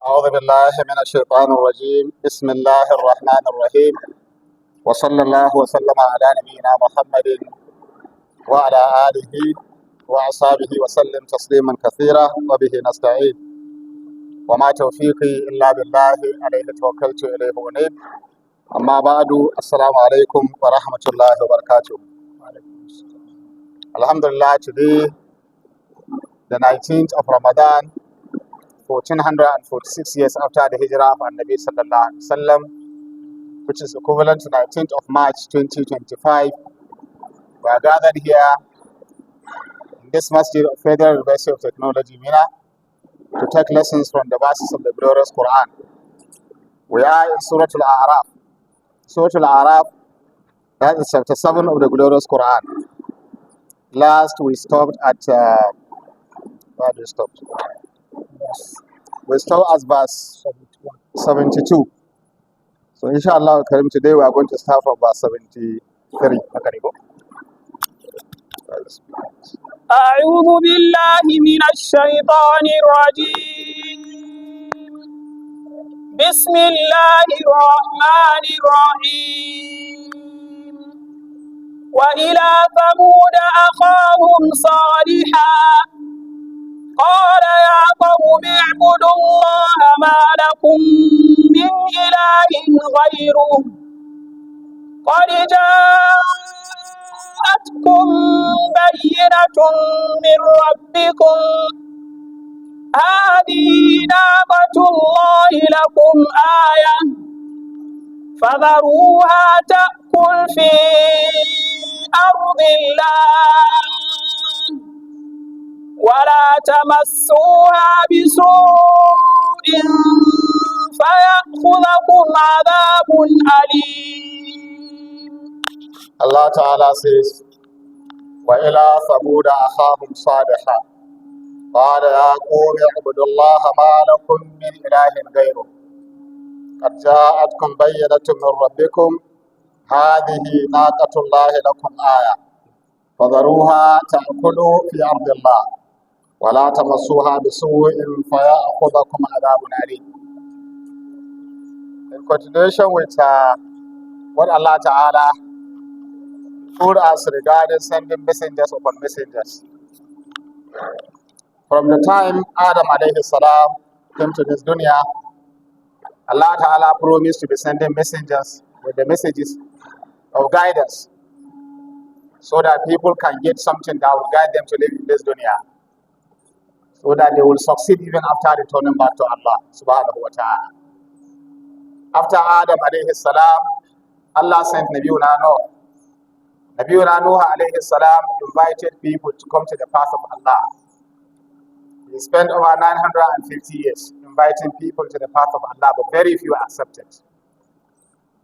أعوذ بالله من الشيطان الرجيم بسم الله الرحمن الرحيم وصلى الله وسلم على نبينا محمد وعلى آله وأصحابه وسلم تسليما كثيرا وبه نستعين وما توفيقي إلا بالله عليه توكلت إليه أنيب أما بعد السلام عليكم ورحمة الله وبركاته. Alhamdulillah, today the 19th of Ramadan 1446 years after the hijrah of Nabi sallallahu alaihi wasallam, which is equivalent to 19th of March 2025. We are gathered here in this masjid of Federal University of Technology, Mina, to take lessons from the verses of the glorious Quran. We are in Surah Al-A'raf. Surah Al-A'raf, that is chapter 7 of the glorious Quran. Last we stopped at, where did we stop? We start at verse 72. So inshallah Karim, today we are going to start from verse 73. أعوذ بالله من الشيطان الرجيم. بسم الله الرحمن الرحيم. وإلى ثمود أخاهم صالحا قال يا قوم اعبدوا الله ما لكم من إله غيره قد جاءتكم بينة من ربكم هذه ناقة الله لكم آية فذروها تأكل في أرض الله ولا تمسوها بسوء فيأخذكم عذاب أليم. Allah Ta'ala says, وَإِلَى ثَمُودَ أَخَاهُمْ صَالِحًا قَالَ يَا قَوْمِ اعْبُدُوا اللَّهَ مَا لَكُم مِّنْ إِلَٰهٍ غَيْرُهُ قَدْ جَاءَتْكُمْ بَيِّنَةٌ مِّن رَّبِّكُمْ هَٰذِهِ نَاقَةُ اللَّهِ لَكُمْ آيَةً فَذَرُوهَا تَأْكُلْ فِي أَرْضِ اللَّهِ وَلَا تَمَسُّوهَا بِسُوءٍ فَيَأْخُذَكُمْ عَذَابٌ أَلِيمٌ. In continuation with what Allah Ta'ala told us regarding sending messengers upon messengers. From the time Adam alayhi salam came to this dunya, Allah Ta'ala promised to be sending messengers with the messages of guidance so that people can get something that will guide them to live in this dunya, so that they will succeed even after returning back to Allah subhanahu wa ta'ala. After Adam alayhi salam, Allah sent Nabiuna Nuh. Nabiuna Nuh alayhi salam invited people to come to the path of Allah. He spent over 950 years inviting people to the path of Allah, but very few accepted.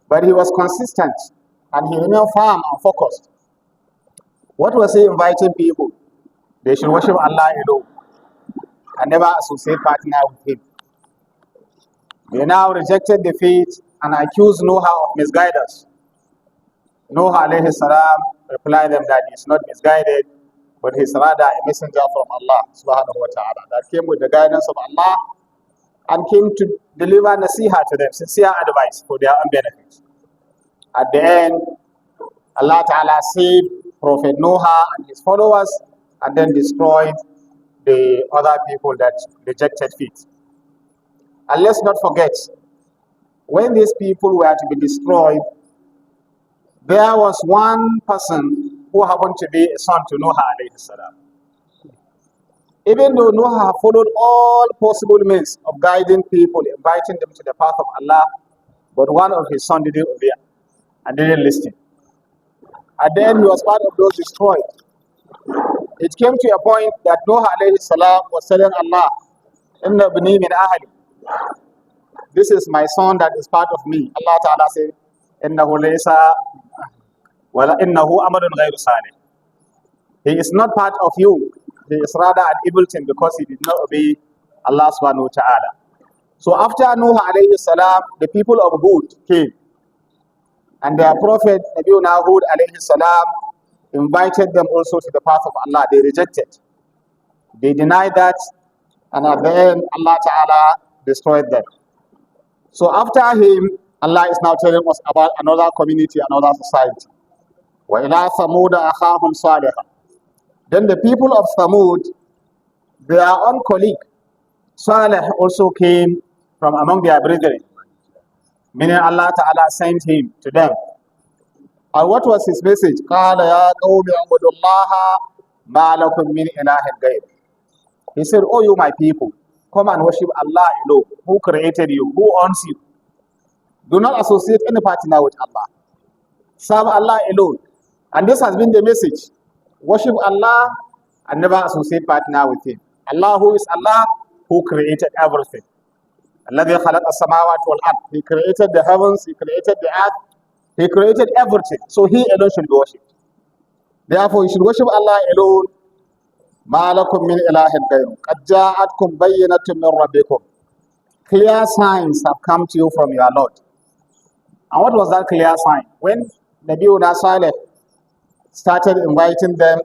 But he was consistent and he remained firm and focused. What was he inviting people? They should worship Allah alone and never associate partner with him. They now rejected the faith and accused Noah of misguidance. Noah alayhi salam replied them that he is not misguided, but he is rather a messenger from Allah subhanahu wa ta'ala that came with the guidance of Allah and came to deliver nasiha to them, sincere advice for their own benefit. At the end, Allah Ta'ala saved Prophet Noah and his followers and then destroyed the other people that rejected faith. And let's not forget, when these people were to be destroyed, there was one person who happened to be a son to Noah alayhi salam. Even though Noah followed all possible means of guiding people, inviting them to the path of Allah, but one of his sons didn't obey and didn't listen. At the end, he was part of those destroyed. It came to a point that Noah alayhi salam was telling Allah, Inna bani min ahli. This is my son that is part of me. Allah Ta'ala said, Innahu laysa wala innahu amalun ghayru salih. He is not part of you. He is rather an evil thing because he did not obey Allah subhanahu wa ta'ala. So after Noah alayhi salam, the people of Hud came. And their prophet Nabiuna Hud alayhi salam invited them also to the path of Allah. They rejected. They denied that. And at the end, Allah Ta'ala destroyed them. So after him, Allah is now telling us about another community, another society. وَإِلَىٰ ثَمُودَ أَخَاهُمْ صَالِحًا. Then the people of Thamud, their own colleague, Saleh, also came from among their brethren. Meaning Allah Ta'ala sent him to them. And what was his message? قَالَ يَا قَوْمِ اعْبُدُوا اللَّهَ مَا لَكُم مِّنْ إِلَٰهٍ غَيْرُهُ. He said, oh you my people, come and worship Allah alone, who created you, who owns you. Do not associate any partner with Allah. Serve Allah alone. And this has been the message. Worship Allah and never associate partner with him. Allah who is Allah, who created everything. الَّذِي خَلَقَ السَّمَاوَاتِ وَالْأَرْضِ. He created the heavens, He created the earth, He created everything. So He alone should be worshipped. Therefore, you should worship Allah alone. مَا لَكُم مِّنْ إِلَٰهٍ غَيْرُهُ قَدْ جَاءَتْكُمْ بَيِّنَةٌ مِّن رَّبِّكُمْ. Clear signs have come to you from your Lord. And what was that clear sign? When Nabiuna Saleh started inviting them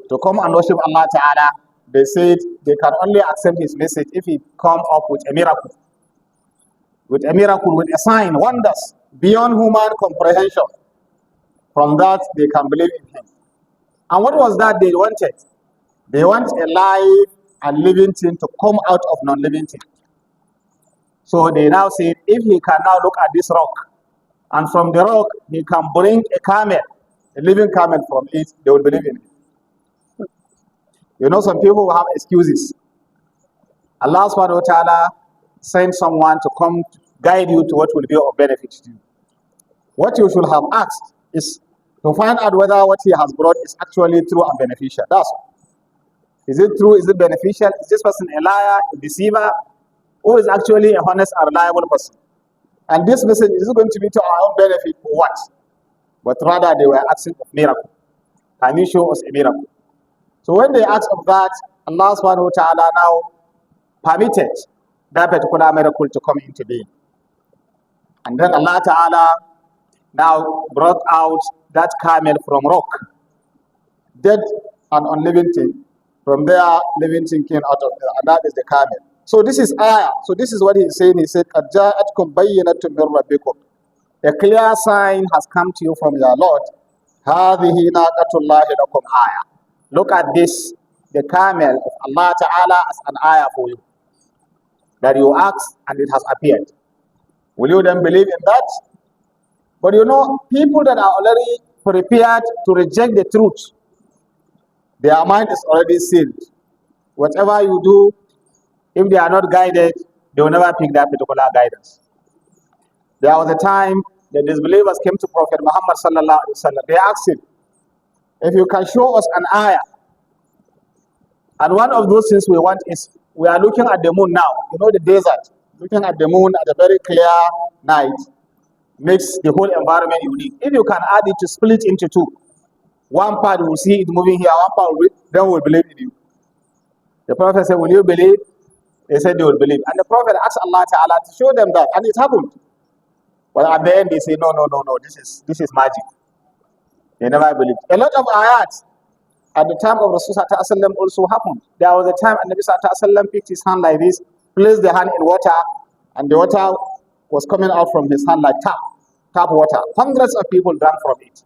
to come and worship Allah Ta'ala, they said they can only accept his message if he come up with a miracle. With a sign, wonders, beyond human comprehension. From that, they can believe in him. And what was that they wanted? They want a live and living thing to come out of non-living thing. So they now say, if he can now look at this rock, and from the rock, he can bring a camel, a living camel from it, they will believe in it. You know, some people have excuses. Allah subhanahu wa ta'ala sent someone to come to guide you to what will be of benefit to you. What you should have asked is to find out whether what he has brought is actually true and beneficial. That's all. Is it true? Is it beneficial? Is this person a liar, a deceiver, or is actually a honest and reliable person? And this message is going to be to our own benefit or what? But rather they were asking of miracle. Can you show us a miracle? So when they asked of that, Allah subhanahu wa ta'ala now permitted that particular miracle to come into being. And then Allah ta'ala now brought out that camel from rock, dead and unliving thing. From there, living thing came out of there, and that is the camel. So this is ayah. So this is what he is saying. He said, قَدْ جَاءَتْكُمْ بَيِّنَةٌ مِّن رَّبِّكُمْ. A clear sign has come to you from your Lord. هَذِهِ نَاقَةُ اللَّهِ لَكُمْ آيَةٌ. Look at this, the camel of Allah Ta'ala as an ayah for you. That you asked and it has appeared. Will you then believe in that? But you know, people that are already prepared to reject the truth, their mind is already sealed. Whatever you do, if they are not guided, they will never pick that particular guidance. There was a time the disbelievers came to Prophet Muhammad sallallahu alaihi wasallam. They asked him, if you can show us an ayah. And one of those things we want is, we are looking at the moon now. You know, the desert, looking at the moon at a very clear night makes the whole environment unique. If you can add it to split into two, one part will see it moving here, one part will, then will believe in you. The Prophet said, will you believe? They said they will believe. And the Prophet asked Allah Ta'ala to show them that, and it happened. But at the end they say, no, this is magic. They never believed. A lot of ayat at the time of Rasulullah also happened. There was a time and Nabi Sallallahu picked his hand like this, placed the hand in water, and the water was coming out from his hand like tap water. Hundreds of people drank from it.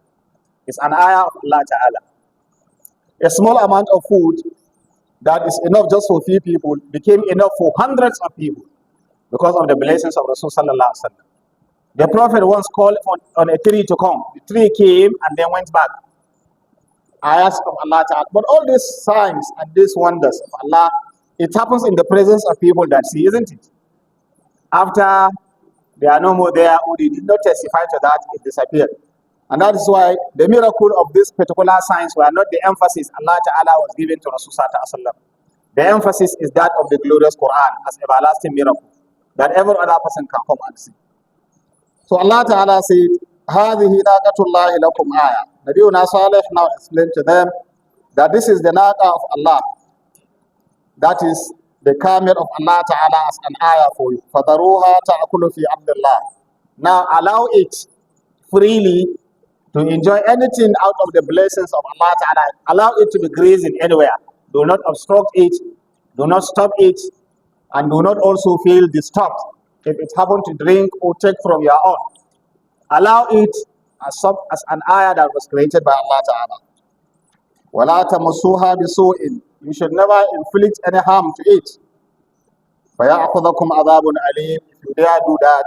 It's an ayah of Allah Ta'ala. A small amount of food that is enough just for few people became enough for hundreds of people because of the blessings of Rasulullah. The Prophet once called on a tree to come. The tree came and then went back. Ayahs of Allah Ta'ala. But all these signs and these wonders of Allah, it happens in the presence of people that see, isn't it? After they are no more there, or they did not testify to that, it disappeared. And that is why the miracle of this particular signs were not the emphasis Allah Ta'ala was giving to Rasulullah. The emphasis is that of the glorious Quran as everlasting miracle that every other person can come and see. So Allah Ta'ala said, هَذِهِ نَاقَةُ اللَّهِ لَكُمْ آيَةٌ. Nabiuna Saleh now explained to them that this is the naqa of Allah. That is the camel of Allah Ta'ala as an ayah for you. فَذَرُوهَا تَأْكُلُ فِي عَبْدِ اللَّهِ. Now allow it freely to enjoy anything out of the blessings of Allah Ta'ala. Allow it to be grazing anywhere. Do not obstruct it. Do not stop it. And do not also feel disturbed if it happens to drink or take from your own. Allow it as an ayah that was created by Allah Ta'ala. وَلَا تَمَسُّوهَا بِسُوءٍ. You should never inflict any harm to it. فَيَأْخُذَكُمْ عَذَابٌ أَلِيمٌ. If you dare do that,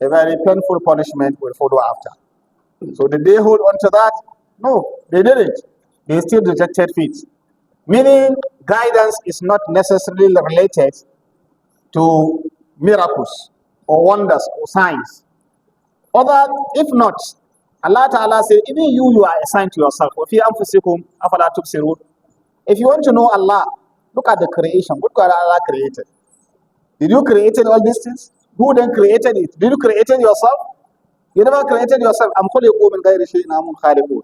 a very painful punishment will follow after. So did they hold on to that? No, they didn't. They still rejected faith. Meaning, guidance is not necessarily related to miracles or wonders or signs. Other, if not, Allah Ta'ala said, even you are assigned to yourself. If you want to know Allah, look at the creation. What God Allah created? Did you create all these things? Who then created it? Did you create it yourself? You never created yourself. أَمْ خُلِقُوا مِنْ غَيْرِ شَيْءٍ أَمْ هُمْ خَالِقُونَ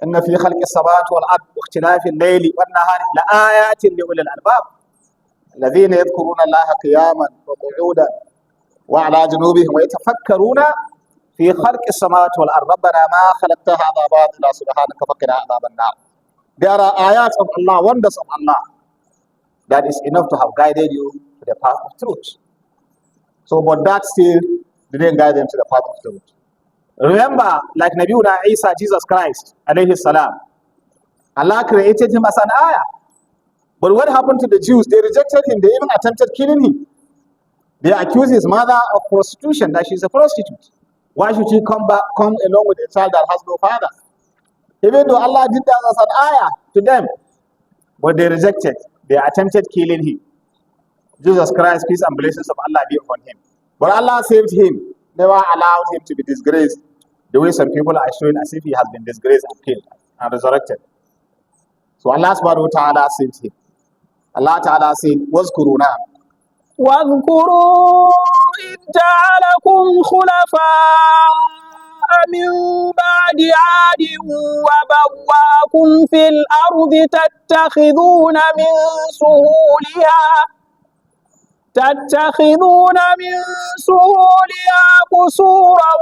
إِنَّ فِي خَلْقِ السَّمَاوَاتِ وَالْأَرْضِ وَاخْتِلَافِ اللَّيْلِ وَالنَّهَارِ لَآيَاتٍ لِأُولِي الْأَلْبَابِ الَّذِينَ يَذْكُرُونَ اللَّهَ قِيَامًا وَقُعُودًا وعلى جنوبهم ويتفكرون في خلق السماوات والأرض ربنا ما خلقت هذا باطلا سبحانك فقنا عذاب النار. There are ayats of Allah, wonders of Allah, that is enough to have guided you to the path of truth. So, but that still didn't guide them to the path of truth. Remember, like Nabiuna Isa, Jesus Christ, alayhi salam, Allah created him as an ayah. But what happened to the Jews? They rejected him. They even attempted killing him. They accuse his mother of prostitution, that she's a prostitute. Why should she come along with a child that has no father? Even though Allah did that as an ayah to them, but they rejected. They attempted killing him. Jesus Christ, peace and blessings of Allah be upon him. But Allah saved him, never allowed him to be disgraced the way some people are showing as if he has been disgraced and killed and resurrected. So Allah subhanahu wa ta'ala saved him. Allah ta'ala said, وَاذْكُرُوا نَعْمَ واذكروا إذ جعلكم خلفاء من بعد عاد وبواكم في الأرض تتخذون من سهولها قصورا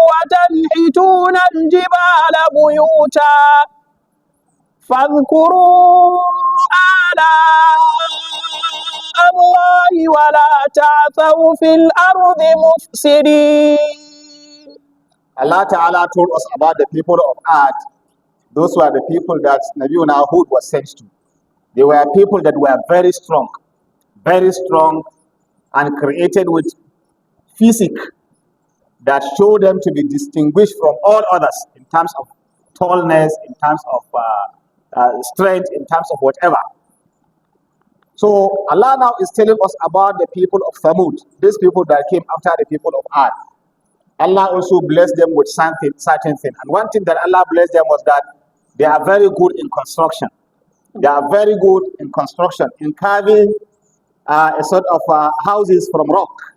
وتنحتون الجبال بيوتا فاذكروا آلاء الله ولا تعثوا في الأرض مفسدين. Allah Ta'ala told us about the people of Ad. Those were the people that Nabiuna Hud was sent to. They were people that were very strong and created with physique that showed them to be distinguished from all others in terms of tallness, in terms of strength, in terms of whatever. So Allah now is telling us about the people of Thamud, these people that came after the people of Ad. Allah also blessed them with certain things. And one thing that Allah blessed them was that they are very good in construction. They are very good in construction, in carving a sort of houses from rock.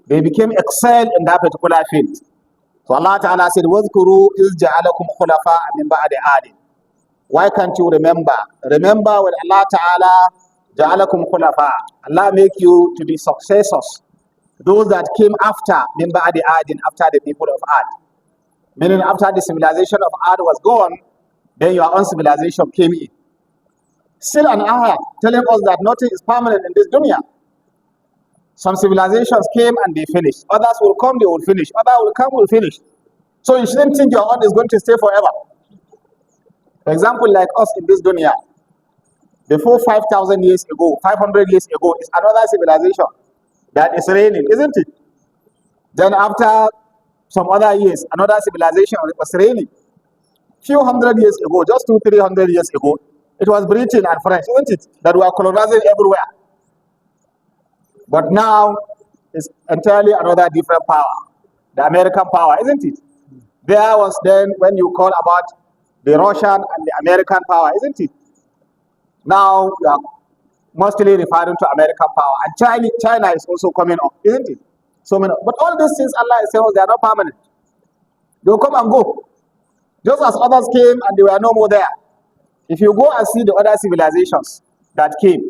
They became excelled in that particular field. So Allah Ta'ala said, وَاذْكُرُوا إِذْ جَعَلَكُمْ خُلَفَاءَ مِنْ بَعْدِ عَادٍ. Why can't you remember? Remember when Allah Ta'ala ja'alakum khulafa. Allah make you to be successors. Those that came after, min ba'di Adin, after the people of Ad. Meaning after the civilization of Ad was gone, then your own civilization came in. Still an ayah telling us that nothing is permanent in this dunya. Some civilizations came and they finished. Others will come, they will finish. Others will come, will finish. So you shouldn't think your own is going to stay forever. For example, like us in this dunya, before 5,000 years ago, 500 years ago, is another civilization that is reigning, isn't it? Then after some other years, another civilization was reigning. Few hundred years ago, just 200-300 years ago, it was Britain and French, isn't it? That were colonizing everywhere. But now, it's entirely another different power, the American power, isn't it? There was then when you call about the Russian and the American power, isn't it? Now we are mostly referring to American power, and China is also coming up, isn't it? So many, but all these things Allah is saying they are not permanent. They will come and go, just as others came and they were no more there. If you go and see the other civilizations that came,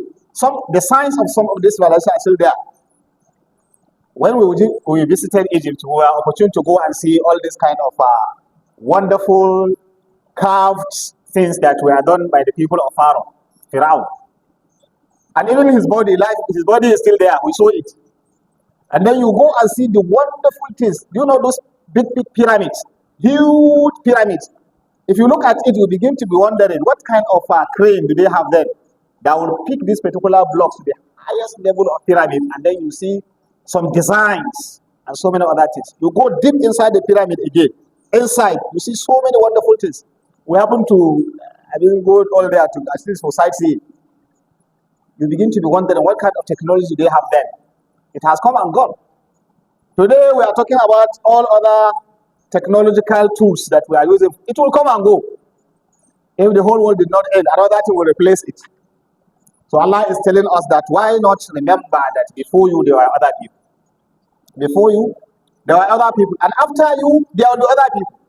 the signs of some of these civilizations are still there. When we visited Egypt, we were opportune to go and see all these kind of wonderful carved things that were done by the people of Pharaoh. And even his body, his body is still there. We saw it. And then you go and see the wonderful things. Do you know those big pyramids? Huge pyramids. If you look at it, you begin to be wondering, what kind of crane do they have then that will pick these particular blocks to the highest level of pyramid? And then you see some designs and so many other things. You go deep inside the pyramid again. Inside, you see so many wonderful things. We happen to, go all there to at least for sightseeing. You begin to be wondering, what kind of technology do they have then? It has come and gone. Today we are talking about all other technological tools that we are using. It will come and go. If the whole world did not end, another thing will replace it. So Allah is telling us that why not remember that before you there were other people. Before you, there were other people. And after you, there will be other people.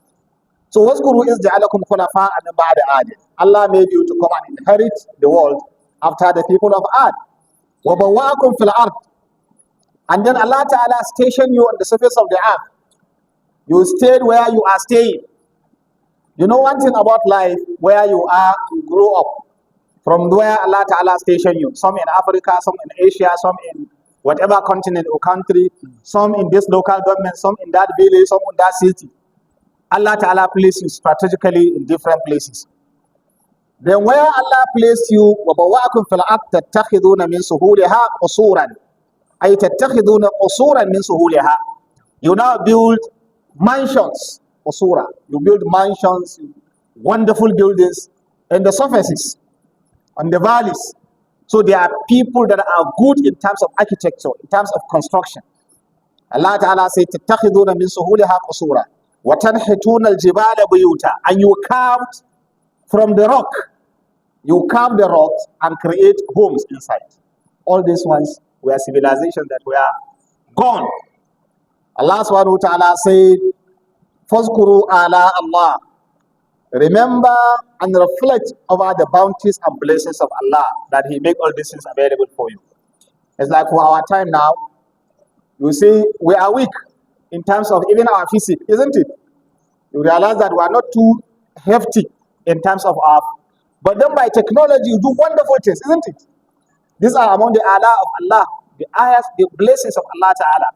So waskuru is ja'alakum khulafa and ba'da Ad. Allah made you to come and inherit the world after the people of Ad. Wa bawwa'akum fil ard. And then Allah Ta'ala stationed you on the surface of the earth. You stayed where you are staying. You know one thing about life, where you are, you grow up. From where Allah Ta'ala stationed you. Some in Africa, some in Asia, some in whatever continent or country, some in this local government, some in that village, some in that city. Allah Ta'ala placed you strategically in different places. Then where Allah placed you, وَبَوَّأَكُمْ فِي الْأَرْضِ تَتَّخِذُونَ مِنْ سُهُولِهَا قُصُورًا أي تتخذون قصورا من سهولها. You now build mansions, qusura. You build mansions, wonderful buildings in the surfaces, on the valleys. So there are people that are good in terms of architecture, in terms of construction. Allah Ta'ala says, تتخذون من سهولها قصورا وتنحتون الجبال بيوتا. And you carved from the rock. You carve the rocks and create homes inside. All these ones were civilizations that were gone. Allah subhanahu wa ta'ala said, Fazkuru ala Allah. Remember and reflect over the bounties and blessings of Allah that He make all these things available for you. It's like for our time now, you see, we are weak in terms of even our physique, isn't it? You realize that we are not too hefty in terms of our, but then by technology you do wonderful things, isn't it? These are among the Allah of Allah, the ayahs, the blessings of Allah Ta'ala.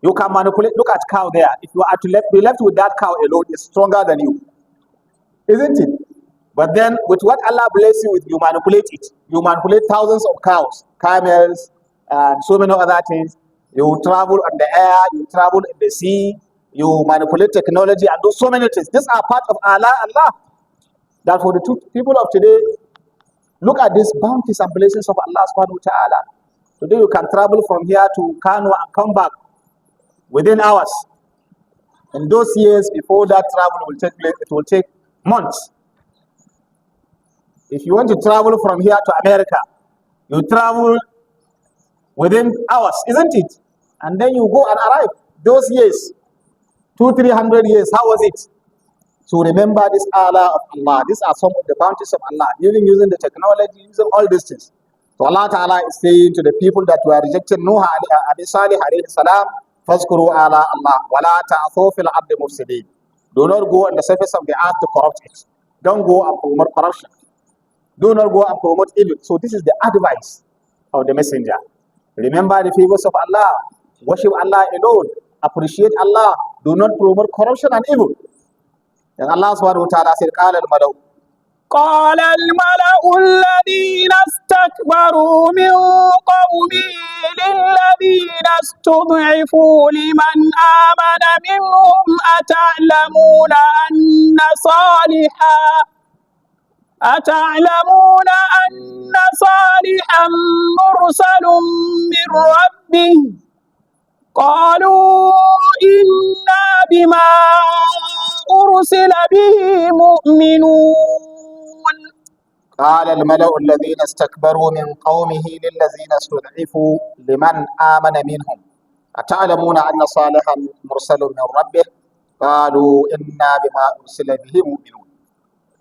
You can manipulate. Look at cow there. If you are to be left with that cow alone, it's stronger than you, isn't it? But then with what Allah bless you with, you manipulate it. You manipulate thousands of cows, camels, and so many other things. You travel on the air, you travel in the sea, you manipulate technology and do so many things. These are part of Allah. That for the people of today, look at these bounties and blessings of Allah subhanahu wa ta'ala. Today you can travel from here to Kano and come back within hours. In those years before that travel will take place, it will take months. If you want to travel from here to America, you travel within hours, isn't it? And then you go and arrive. Those years, 200-300 years, how was it? So remember this Allah of Allah. These are some of the bounties of Allah, even using the technology, using all these things. So Allah Ta'ala is saying to the people that were rejected, Nuh alayhi Salih alayhi salam, Fazkuru ala Allah, wala ta'athu fil ardi mufsidin. Do not go on the surface of the earth to corrupt it. Don't go and promote corruption. Do not go and promote evil. So this is the advice of the messenger. Remember the favors of Allah. Worship Allah alone. Appreciate Allah. Do not promote corruption and evil. And Allah subhanahu wa ta'ala said, قال الملأ الذين استكبروا من قومه للذين استضعفوا لمن آمن منهم أتعلمون أن صالحا مرسل من ربه قالوا إنا بما أرسل به مؤمنون. قال الملأ الذين استكبروا من قومه للذين استضعفوا لمن آمن منهم أتعلمون أن صالحا مرسل من ربه قالوا إنا بما أرسل به مؤمنون.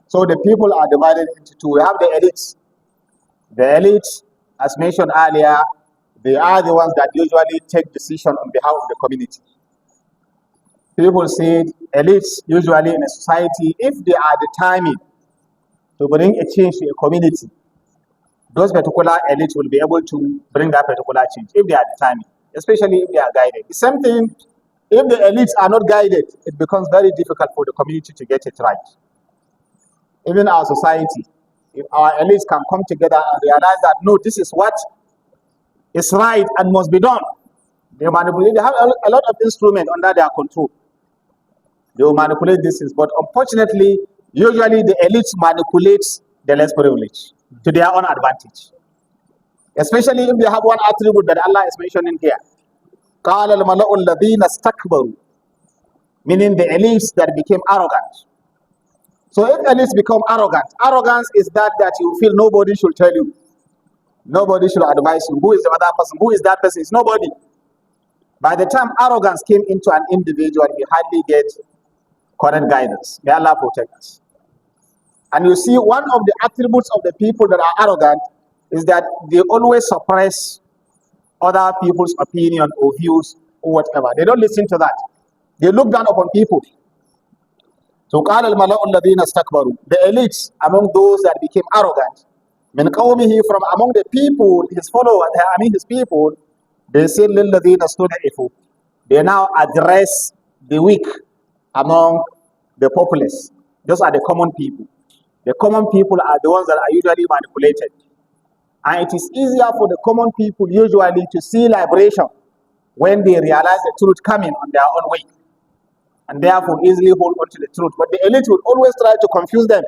So the people are divided into two. We have the elites. The elites, as mentioned earlier, they are the ones that usually take decision on behalf of the community. People said elites usually in a society, if they are determined to bring a change to a community, those particular elites will be able to bring that particular change if they are determined, especially if they are guided. The same thing, if the elites are not guided, it becomes very difficult for the community to get it right. Even our society, if our elites can come together and realize that, no, this is what is right and must be done, they manipulate. They have a lot of instruments under their control. They will manipulate these things. But unfortunately, usually the elites manipulate the less privileged to their own advantage. Especially if they have one attribute that Allah is mentioning here. قَالَ الْمَلَأُ الَّذِينَ اسْتَكْبَرُوا, meaning the elites that became arrogant. So if elites become arrogant, arrogance is that you feel nobody should tell you. Nobody should advise you. Who is the other person? Who is that person? It's nobody. By the time arrogance came into an individual, he hardly gets correct guidance. May Allah protect us. And you see, one of the attributes of the people that are arrogant is that they always suppress other people's opinion or views or whatever. They don't listen to that. They look down upon people. So قال الملأ الذين استكبروا, the elites among those that became arrogant, من قومه, from among the people, his followers, his people, they said للذين استضعفوا, they now address the weak among the populace. Those are the common people. The common people are the ones that are usually manipulated. And it is easier for the common people usually to see liberation when they realize the truth coming on their own way, and therefore easily hold on to the truth. But the elite will always try to confuse them.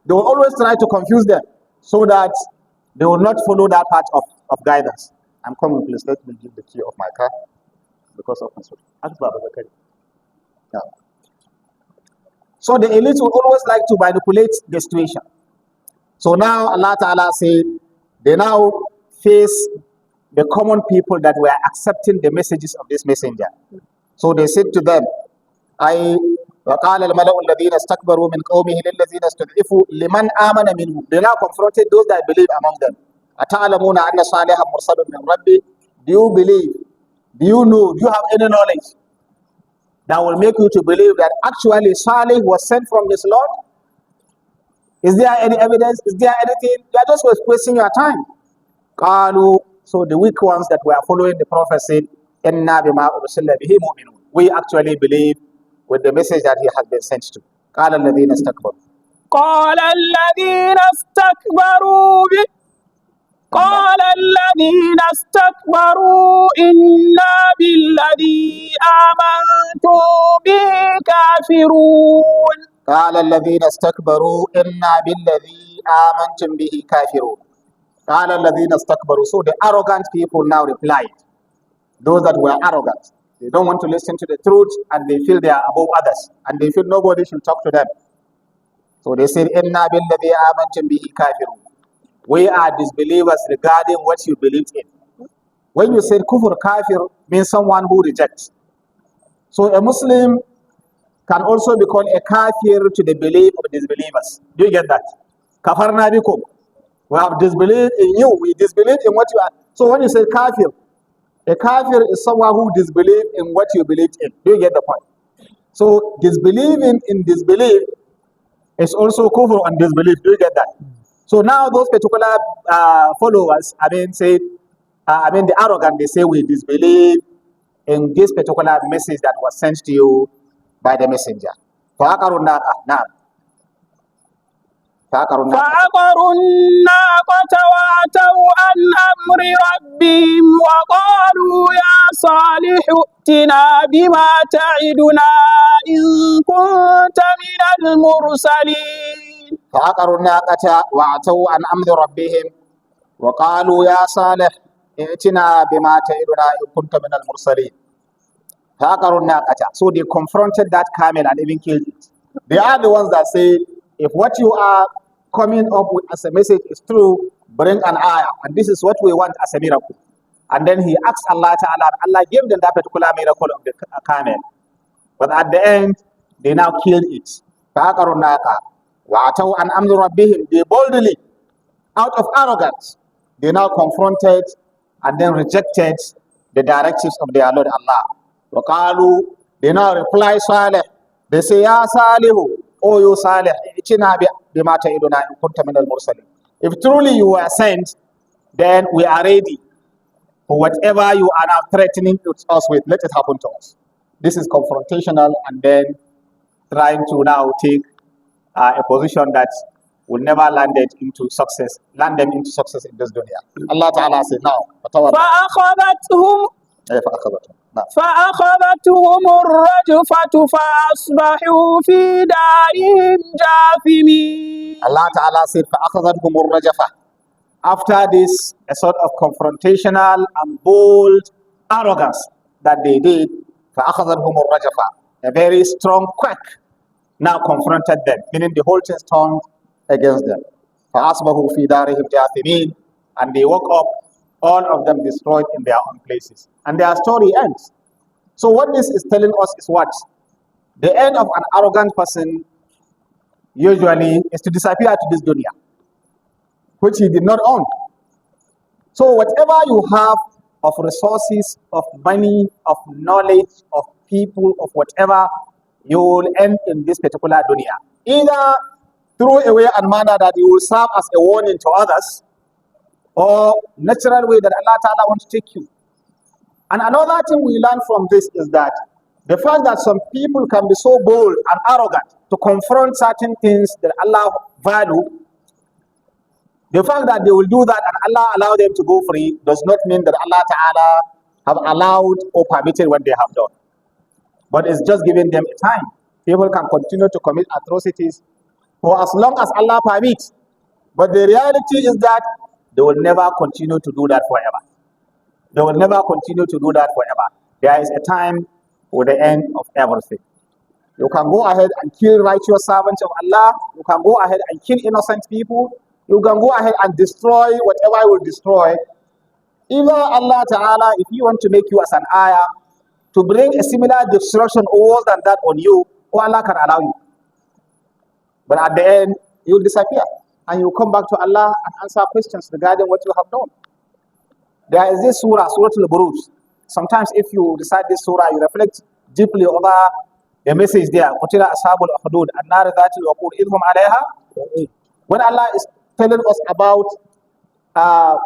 They will always try to confuse them so that they will not follow that path of guidance. I'm coming, please. Let me give the key of my car because of my social. Yeah. So the elites will always like to manipulate the situation. So now Allah Ta'ala said, they now face the common people that were accepting the messages of this messenger. So they said to them, وَقَالَ الْمَلَأُ الَّذِينَ اسْتَكْبَرُوا مِنْ قَوْمِهِ لِلَّذِينَ اسْتُضْعِفُوا لِمَنْ آمَنَ مِنْهُمْ. They now confronted those that believe among them. أَتَعْلَمُونَ أَنَّ صَالِحًا مُرْسَلٌ مِنْ رَبِّهِ. Do you believe? Do you know? Do you have any knowledge that will make you to believe that actually Salih was sent from his Lord? Is there any evidence? Is there anything? You are just wasting your time. قالوا, so the weak ones that were following the Prophet said, إِنَّا بِمَا أُرْسِلَ بِهِ مُؤْمِنُونَ. We actually believe with the message that he has been sent to. قال الذين استكبروا. قال الذين استكبروا قال الذين استكبروا إنا بالذي آمنتم به كافرون. قال الذين استكبروا إنا بالذي آمنتم به كافرون. قال الذين استكبروا. So the arrogant people now replied. Those that were arrogant. They don't want to listen to the truth and they feel they are above others. And they feel nobody should talk to them. So they said, إِنَّا بِالَّذِي آمَنْتُمْ بِهِ كَافِرُونَ. We are disbelievers regarding what you believed in. When you said kufr, kafir means someone who rejects. So a Muslim can also be called a kafir to the belief of disbelievers. Do you get that? Kafarna bikum. We have disbelieved in you. We disbelieve in what you are. So when you say kafir, a kafir is someone who disbelieves in what you believed in. Do you get the point? So disbelieving in disbelief is also kufr and disbelief. Do you get that? So now those particular followers, the arrogant, they say we disbelieve in this particular message that was sent to you by the messenger. فَعَقَرُوا الناقة وعتوا عن أمر ربهم وقالوا يا صالح ائتنا بما تعدنا إن كنت من المرسلين. فعقروا الناقة وعتوا عن أمر ربهم وقالوا يا صالح ائتنا بما تعدنا إن كنت من المرسلين. فعقروا الناقة. So they confronted that camel and even killed it. They are the ones that say, if what you are coming up with as a message is true, bring an ayah, and this is what we want as a miracle. And then he asked Allah Ta'ala, and Allah gave them that particular miracle of the camel. But at the end, they now killed it. فعقروا الناقة وعتوا عن أمر ربهم. They boldly, out of arrogance, they now confronted and then rejected the directives of their Lord Allah. وقالوا, they now reply Salih. They say, Ya Salihu, O you Salih, بما تعدنا إن كنت من المرسلين. If truly you are sent, then we are ready for whatever you are now threatening us with. Let it happen to us. This is confrontational and then trying to now take a position that will never land them into success in this dunya. Allah Ta'ala said, now, فأخذتهم فأخذتهم الرجفة فأصبحوا في دارهم جاثمين. Allah Ta'ala said, فأخذتهم الرجفة. After this, a sort of confrontational and bold arrogance that they did, فأخذتهم الرجفة. A very strong quake now confronted them, meaning the whole thing turned against them. فأصبحوا في دارهم جاثمين. And they woke up, all of them destroyed in their own places. And their story ends. So what this is telling us is what? The end of an arrogant person usually is to disappear to this dunya, which he did not own. So whatever you have of resources, of money, of knowledge, of people, of whatever, you will end in this particular dunya. Either through a way and manner that you will serve as a warning to others, or natural way that Allah Ta'ala wants to take you. And another thing we learn from this is that the fact that some people can be so bold and arrogant to confront certain things that Allah value, the fact that they will do that and Allah allow them to go free does not mean that Allah Ta'ala have allowed or permitted what they have done. But it's just giving them a time. People can continue to commit atrocities for as long as Allah permits. But the reality is that they will never continue to do that forever. They will never continue to do that forever. There is a time for the end of everything. You can go ahead and kill righteous servants of Allah. You can go ahead and kill innocent people. You can go ahead and destroy whatever you will destroy. Either Allah Ta'ala, if you want to make you as an ayah, to bring a similar destruction or worse than that on you, or Allah can allow you. But at the end, you will disappear. And you come back to Allah and answer questions regarding what you have done. There is this surah, Surah Al-Buruj. Sometimes if you recite this surah, you reflect deeply over the message there. قُتِلَ أَصْحَابُ الْأُخْدُودِ النَّارِ ذَاتِ الْوَقُودِ إِذْ هُمْ عَلَيْهَا. When Allah is telling us about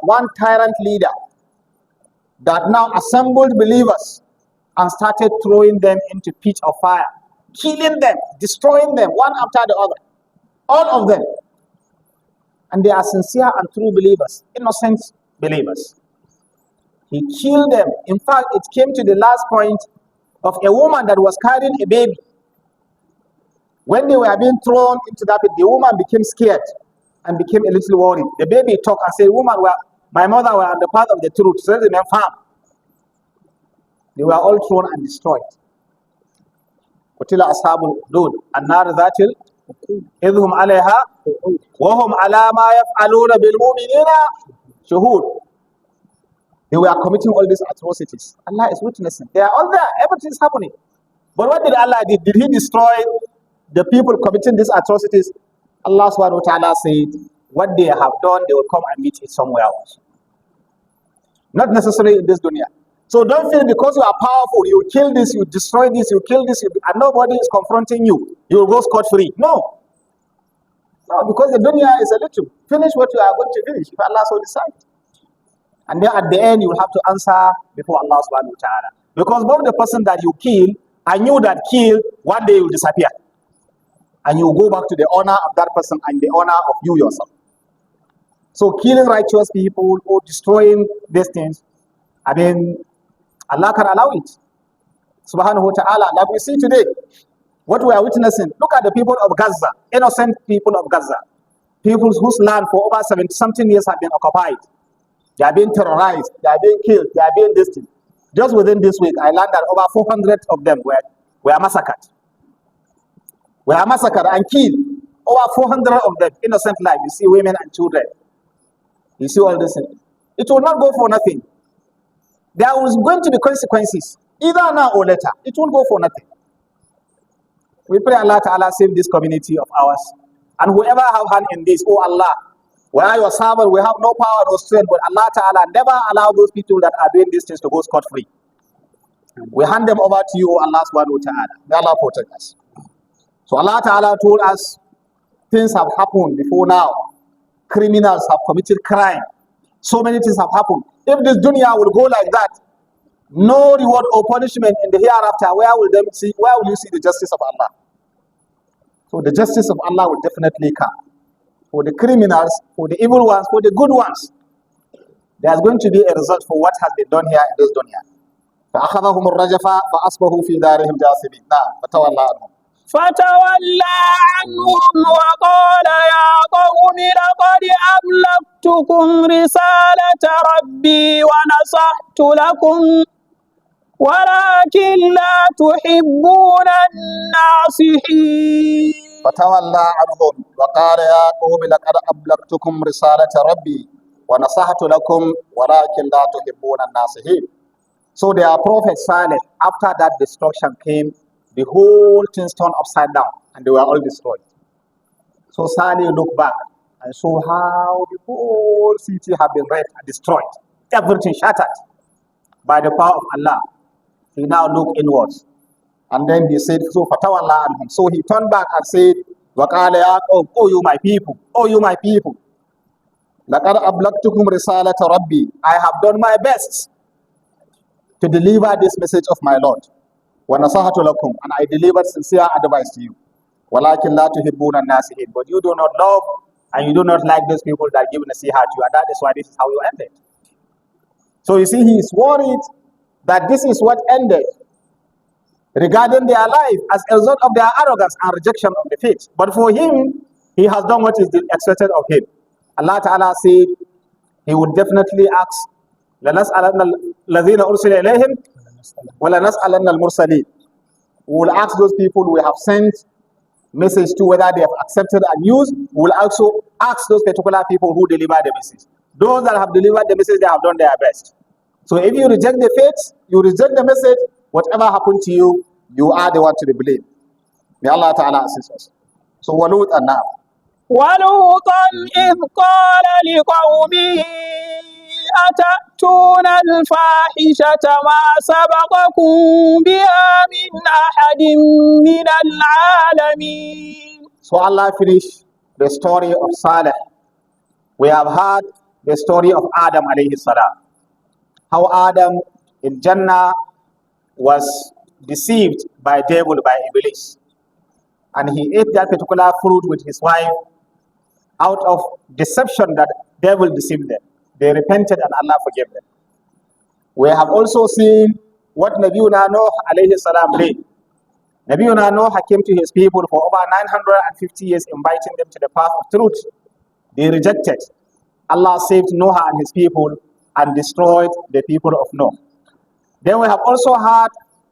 one tyrant leader that now assembled believers and started throwing them into pit of fire, killing them, destroying them one after the other, all of them. And they are sincere and true believers, innocent believers. He killed them. In fact, it came to the last point of a woman that was carrying a baby. When they were being thrown into that pit, the woman became scared and became a little worried. The baby talked and said, "Woman, my mother were on the path of the truth, so remain firm." They were all thrown and destroyed. قُتِلَ أَصْحَابُ الْأُخْدُودِ النَّارِ ذَاتِ الْوَقُودِ إِذْ هُمْ عَلَيْهَا وَهُمْ عَلَى مَا يَفْعَلُونَ بِالْمُؤْمِنِينَ شُهُودٌ. They were committing all these atrocities. Allah is witnessing. They are all there. Everything is happening. But what did Allah do? Did He destroy the people committing these atrocities? Allah subhanahu wa ta'ala said, what they have done, they will come and meet it somewhere else. Not necessarily in this dunya. So don't feel because you are powerful, you kill this, you destroy this, you kill this, and nobody is confronting you. You will go scot-free. No. No, because the dunya is a little. Finish what you are going to finish, if Allah so decides. And then at the end, you will have to answer before Allah subhanahu wa ta'ala. Because both the person that you kill and you that kill, one day you will disappear. And you will go back to the honor of that person and the honor of you yourself. So killing righteous people or destroying these things, I mean, Allah can allow it. Subhanahu wa ta'ala. Like we see today, what we are witnessing, look at the people of Gaza, innocent people of Gaza. People whose land for over 70-something years have been occupied. They are being terrorized, they are being killed, they are being distant. Just within this week, I learned that over 400 of them were massacred. Were massacred and killed. Over 400 of them, innocent life. You see women and children. You see all this. It will not go for nothing. There was going to be consequences, either now or later. It won't go for nothing. We pray Allah Ta'ala save this community of ours. And whoever have hand in this, oh Allah, we are your servant, we have no power or strength, but Allah Ta'ala never allow those people that are doing these things to go scot-free. We hand them over to you, O Allah Subhanahu wa Ta'ala. May Allah protect us. So Allah Ta'ala told us things have happened before now. Criminals have committed crime. So many things have happened. If this dunya will go like that, no reward or punishment in the hereafter, where will you see the justice of Allah? So the justice of Allah will definitely come. For the criminals, for the evil ones, for the good ones. There's going to be a result for what has been done here in this dunya. فأخذهم الرجفة فأصبحوا في دارهم جاثمين. نعم فتولى عنهم. فتولى عنهم وقال يا قوم لقد أبلغتكم رسالة ربي ونصحت لكم ولكن لا تحبون الناصحين. فتولى عنهم وقال يا قوم لقد أبلغتكم رسالة ربي ونصحت لكم ولكن لا تحبون الناصحين. So their prophet Saleh, after that destruction came, the whole thing turned upside down and they were all destroyed. So Saleh looked back and saw how the whole city had been raped and destroyed. Everything shattered by the power of Allah. He now looked inwards. And then he said, so fatawallah anhum. So he turned back and said, وَقَالَ يَا قَوْمِ, oh you my people, oh you my people. لَقَدْ أَبْلَغْتُكُمْ رِسَالَةَ رَبِّي, I have done my best to deliver this message of my Lord. وَنَصَحَتُ لَكُمْ, and I delivered sincere advice to you. وَلَكِنْ لَا تُحِبُّونَ النَّاسِحِينَ, but you do not love and you do not like those people that give nasiha to you, and that is why this is how you ended. So you see, he is worried that this is what ended regarding their life as a result of their arrogance and rejection of the faith. But for him, he has done what is expected of him. Allah Ta'ala said he would definitely ask, لَنَسْأَلَنَّ الَّذِينَ أُرْسِلَ إِلَيْهِمْ وَلَنَسْأَلَنَّ الْمُرْسَلِينَ. We will ask those people we have sent message to whether they have accepted and used. We will also ask those particular people who deliver the message. Those that have delivered the message, they have done their best. So if you reject the faith, you reject the message, whatever happened to you, you are the one to be blamed. May Allah Ta'ala assist us. So Walut and now. ولوطا إذ قال لقومه أتأتون الفاحشة ما سبقكم بها من أحد من العالمين. So Allah finished the story of Saleh. We have heard the story of Adam alayhi salam. How Adam in Jannah was deceived by devil, by Iblis. And he ate that particular fruit with his wife out of deception that devil deceived them. They repented and Allah forgave them. We have also seen what Nabiuna Nuh alayhi salam did. Nabiuna Nuh came to his people for over 950 years, inviting them to the path of truth. They rejected. Allah saved Noah and his people and destroyed the people of Noah. Then we have also had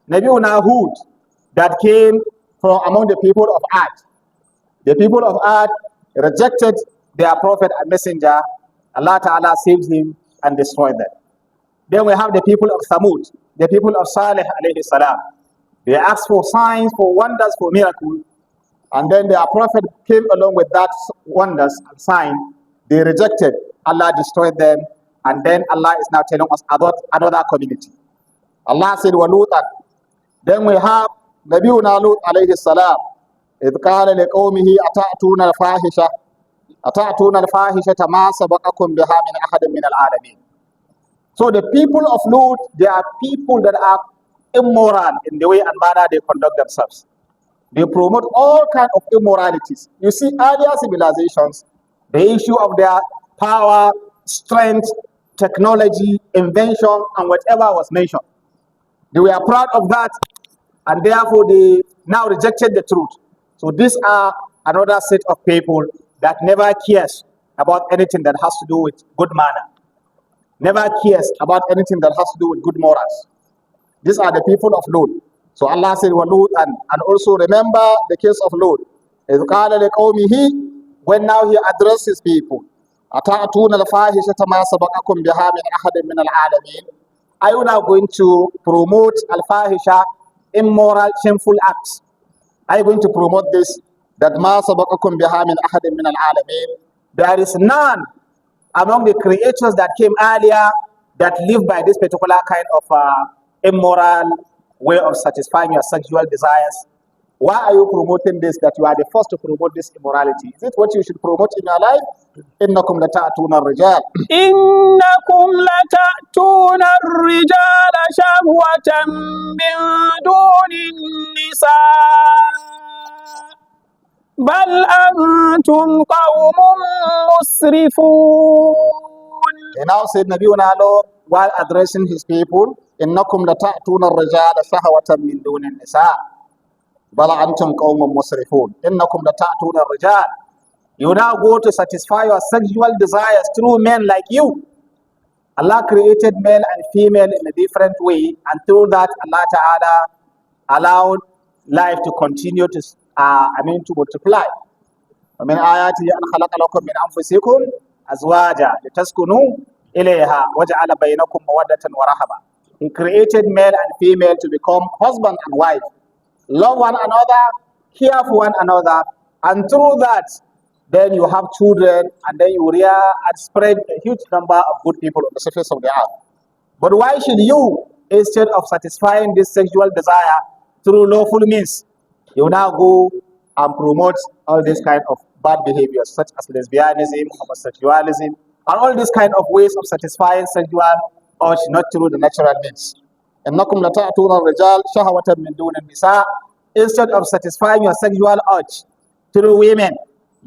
Nabiuna Hud that came from among the people of Ad. The people of Ad rejected their prophet and messenger. Allah Ta'ala saved him and destroyed them. Then we have the people of Thamud, the people of Saleh alayhi salam. They asked for signs, for wonders, for miracles, and then their prophet came along with that wonders and sign. They rejected. Allah destroyed them, and then Allah is now telling us about another community. Allah said, وَلُوطًا. Then we have Nabiuna Lut alayhi salam. إِذْ قَالَ لِقَوْمِهِ أَتَأْتُونَ الْفَاحِشَةَ مَا سَبَقَكُمْ بِهَا مِنْ أَحَدٍ مِنَ الْعَالَمِينَ. So the people of Lut, they are people that are immoral in the way and manner they conduct themselves. They promote all kinds of immoralities. You see, earlier civilizations, the issue of their power, strength, technology, invention, and whatever was mentioned. They were proud of that, and therefore they now rejected the truth. So these are another set of people that never cares about anything that has to do with good manner, never cares about anything that has to do with good morals. These are the people of Lut. So Allah said, Walut, and also remember the case of Lut. إِذْ قَالَ لِقَوْمِهِ, when now he addresses people, أَتَأْتُونَ الْفَاحِشَةَ مَا سَبَقَكُمْ بِهَا مِنْ أَحَدٍ مِنَ الْعَالَمِينَ. Are you now going to promote al-fahisha, immoral, shameful acts? Are you going to promote this? That مَا سَبَقَكُمْ بِهَا مِنْ أَحَدٍ مِنَ الْعَالَمِينَ. There is none among the creatures that came earlier that live by this particular kind of immoral way of satisfying your sexual desires, Why are you promoting this, that you are the first to promote this immorality? Is it what you should promote in your life? إنكم لتأتون الرجال إنكم لتأتون الرجال شهوة من دون النساء بل أنتم قوم مسرفون. He now said, Nabiuna Lord, while addressing his people, إنكم لتأتون الرجال شهوة من دون النساء بل أنتم قوم مسرفون. إنكم لتأتون الرجال. You now go to satisfy your sexual desires through men like you. Allah created male and female in a different way, and through that Allah Ta'ala allowed life to continue to to multiply. ومن آياته أن خلق لكم من أنفسكم أزواجا لتسكنوا إليها وجعل بينكم مودة ورحمة. He created male and female to become husband and wife, love one another, care for one another, and through that then you have children, and then you rear and spread a huge number of good people on the surface of the earth. But why should you, instead of satisfying this sexual desire through lawful means, you now go and promote all these kind of bad behaviors such as lesbianism, homosexualism, and all these kind of ways of satisfying sexual urge not through the natural means. إنكم لتأتون الرجال شهوة من دون النساء. Instead of satisfying your sexual urge through women,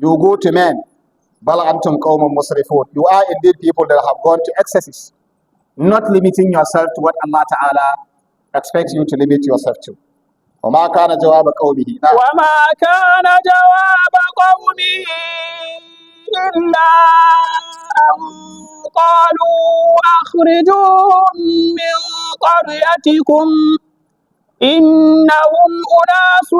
you go to men. بل أنتم قوم مسرفون. You are indeed people that have gone to excesses, not limiting yourself to what Allah Ta'ala expects you to limit yourself to. وما كان جواب قومه وما كان جواب قومه إلا أن قالوا أخرجوهم من قريتكم إنهم أناس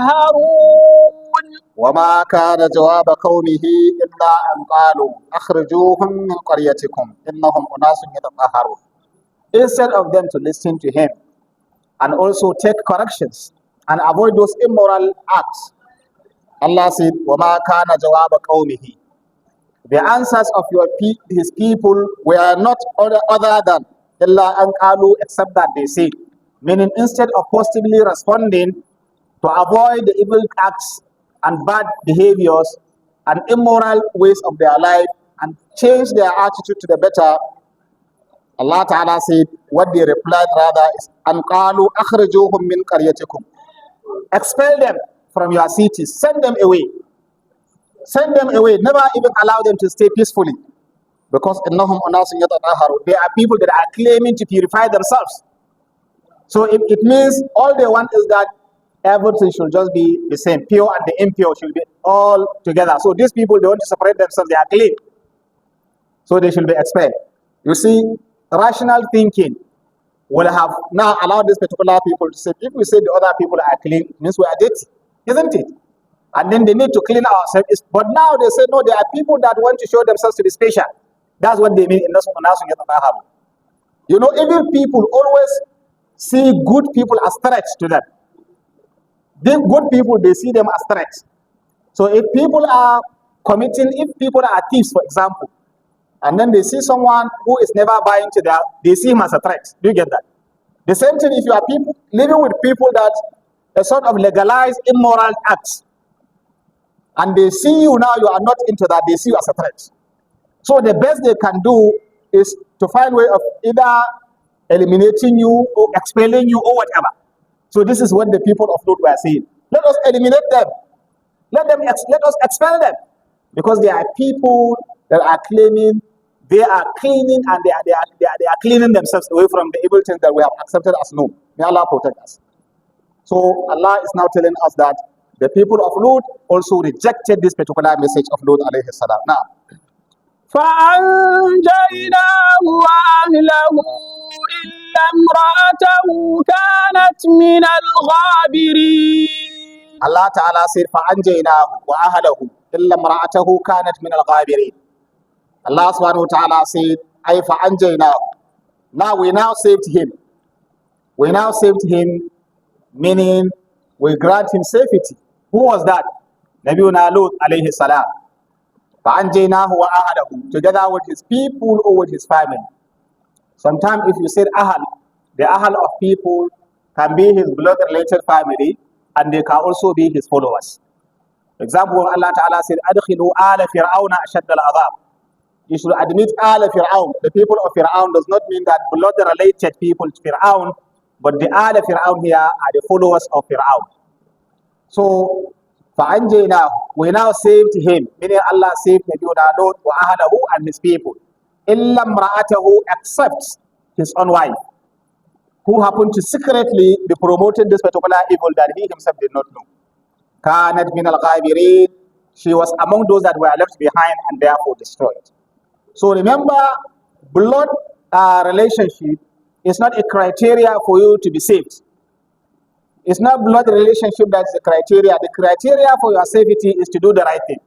يتطهرون. وما كان جواب قومه إلا أن قالوا أخرجوهم من قريتكم إنهم أناس يتطهرون. Instead of them to listen to him and also take corrections and avoid those immoral acts, Allah said, وَمَا كَانَ جَوَابَ قَوْمِهِ. The answers of his people were not other than إِلَّا أَنْ قَالُوا, except that they said, meaning instead of positively responding to avoid the evil acts and bad behaviors and immoral ways of their life and change their attitude to the better, Allah Ta'ala said, what they replied rather is, أَنْ قَالُوا أَخْرِجُوهُمْ مِنْ قَرْيَتِكُمْ. Expel them from your cities, send them away. Send them away, never even allow them to stay peacefully. Because إِنَّهُمْ أُنَاسٌ يَتَطَهَّرُونَ. They are people that are claiming to purify themselves. So it means all they want is that everything should just be the same. Pure and the impure should be all together. So these people, they want to separate themselves, they are clean. So they should be expelled. You see, rational thinking will have now allowed these particular people to say, if we say the other people are clean, it means we are dirty, isn't it? And then they need to clean ourselves. But now they say, no, there are people that want to show themselves to be special. That's what they mean in this. You know, evil people always see good people as threats to them. The good people, they see them as threats. So if people are if people are thieves, for example, and then they see someone who is never buying to them, they see him as a threat. Do you get that? The same thing if you are people living with people that a sort of legalized immoral acts, and they see you now, you are not into that, they see you as a threat. So the best they can do is to find a way of either eliminating you or expelling you or whatever. So this is what the people of Lut were saying. Let us eliminate them. Let us expel them. Because they are people that are claiming they are cleaning and they are cleaning themselves away from the evil things that we have accepted as known. May Allah protect us. So Allah is now telling us that the people of Lut also rejected this particular message of Lut alayhi salam. Now, فأنجيناه وأهله إلا امرأته كانت من الغابرين. Allah Ta'ala said, فَأَنْجَيْنَاهُ وَأَهْلَهُ إِلَّا امْرَأَتَهُ كَانَتْ مِنَ الْغَابِرِينَ. Allah Subhanahu wa Ta'ala said, أي فَأَنْجَيْنَاهُ. Now we saved him. We now saved him, meaning we grant him safety. Who was that? Nabiuna Lut alayhi salam. فَأَنْجَيْنَاهُ وَأَهْلَهُ, together with his people or with his family. Sometimes if you say Ahal, the Ahal of people can be his blood-related family, and they can also be his followers. For example, when Allah Ta'ala said, "Adkhilu ala fir'auna ashad al-adhab." You should admit ala fir'aun. The people of Fir'aun does not mean that blood-related people to Fir'aun, but the ala fir'aun here are the followers of Fir'aun. So, فَأَنْجَيْنَاهُ, we now saved him, meaning Allah saved Nabiuna Lut wa ahlahu and his people. إِلَّا امْرَأَتَهُ, except his own wife, who happened to secretly be promoting this particular evil that he himself did not know. كَانَتْ مِنَ الْغَابِرِينَ, she was among those that were left behind and therefore destroyed. So remember, blood relationship is not a criteria for you to be saved. It's not blood relationship that's the criteria. The criteria for your safety is to do the right thing.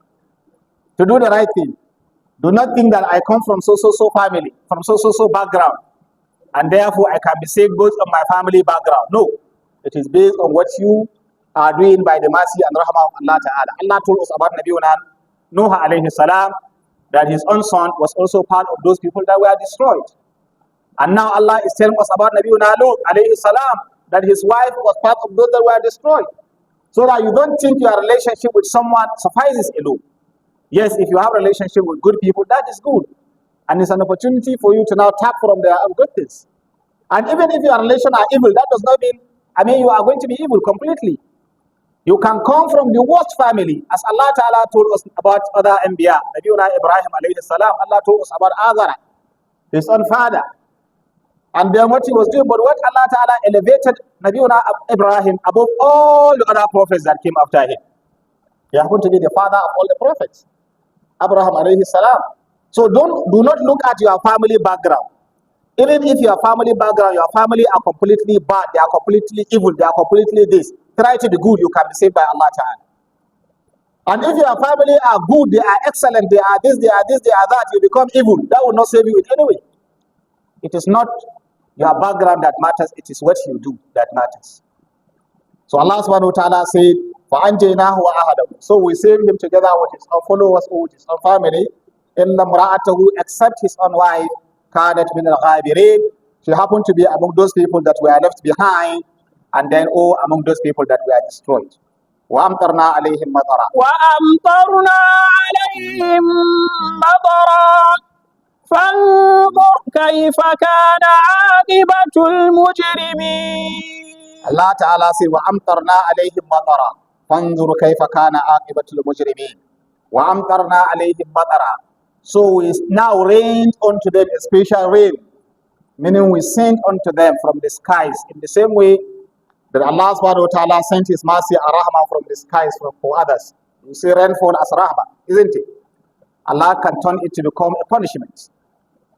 To do the right thing. Do not think that I come from so family, from so background, and therefore I can be saved both of my family background. No. It is based on what you are doing by the mercy and rahmah of Allah Ta'ala. Allah told us about Nabiuna Nuh alayhi salam, that his own son was also part of those people that were destroyed. And now Allah is telling us about Nabiuna Lut alayhi salam, that his wife was part of those that were destroyed. So that you don't think your relationship with someone suffices alone. Yes, if you have a relationship with good people, that is good. And it's an opportunity for you to now tap from their goodness. And even if your relations are evil, that does not mean, you are going to be evil completely. You can come from the worst family, as Allah Ta'ala told us about other Anbiya. Nabiuna Ibrahim alayhi salam, Allah told us about Azara, his own father. And then what he was doing, but what Allah Ta'ala elevated Nabiuna Ibrahim above all the other prophets that came after him. He happened to be the father of all the prophets, Abraham alayhi salam. So do not look at your family background. Even if your family background, your family are completely bad, they are completely evil, they are completely this. Try to be good, you can be saved by Allah Ta'ala. And if your family are good, they are excellent, they are this, they are this, they are that, you become evil, that will not save you in any way. It is not your background that matters, it is what you do that matters. So Allah subhanahu wa ta'ala said, فَأَنْجَيْنَاهُ وَأَهْلَهُ, so we saved him together with his own followers or with his own family, إِلَّا امْرَأَتَهُ, except his own wife, كَانَتْ مِنَ الْغَابِرِينَ, she happened to be among those people that were left behind, and then among those people that were destroyed. وَأَمْطَرْنَا عَلَيْهِمْ مَطَرًا, وأمطرنا عليهم مطرا فانظر كيف كان عاقبة المجرمين. Allah Ta'ala said, وَأَمْطَرْنَا عَلَيْهِمْ مَطَرًا فَانظُرْ كَيْفَ كَانَ عَاقِبَةُ الْمُجْرِمِينَ. وَأَمْطَرْنَا عَلَيْهِمْ مَطَرًا, so we now rained unto them a special rain, meaning we sent unto them from the skies, in the same way that Allah subhanahu wa ta'ala sent his mercy and rahmah from the skies for others. You see rainfall as rahmah, isn't it? Allah can turn it to become a punishment.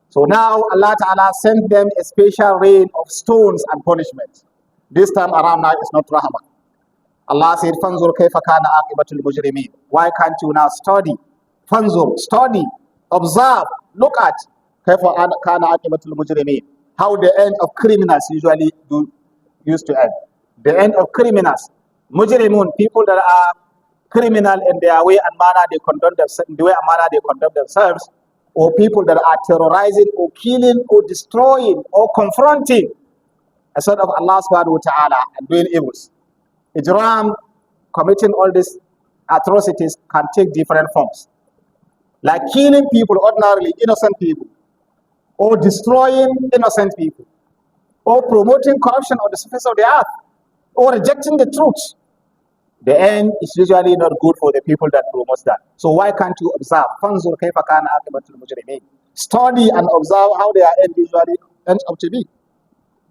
So now Allah Ta'ala sent them a special rain of stones and punishment. This time around now it's not rahmah. Allah said, Fanzur kayfa kana aqibatul mujrimin. Why can't you now study? Fanzur, study, observe, look at kayfa kana aqibatul mujrimin. How the end of criminals usually used to end. The end of criminals, mujrimun, people that are criminal in their way and manner they conduct themselves, or people that are terrorizing or killing or destroying or confronting a sort of Allah subhanahu wa ta'ala and doing evils. Ijram, committing all these atrocities, can take different forms. Like killing people, ordinarily innocent people, or destroying innocent people, or promoting corruption on the surface of the earth, or rejecting the truth. The end is usually not good for the people that promote that. So why can't you observe? فَانْظُرْ كَيْفَ كَانَ عَاقِبَةُ الْمُجْرِمِينَ. Study and observe how their end usually ends up to be.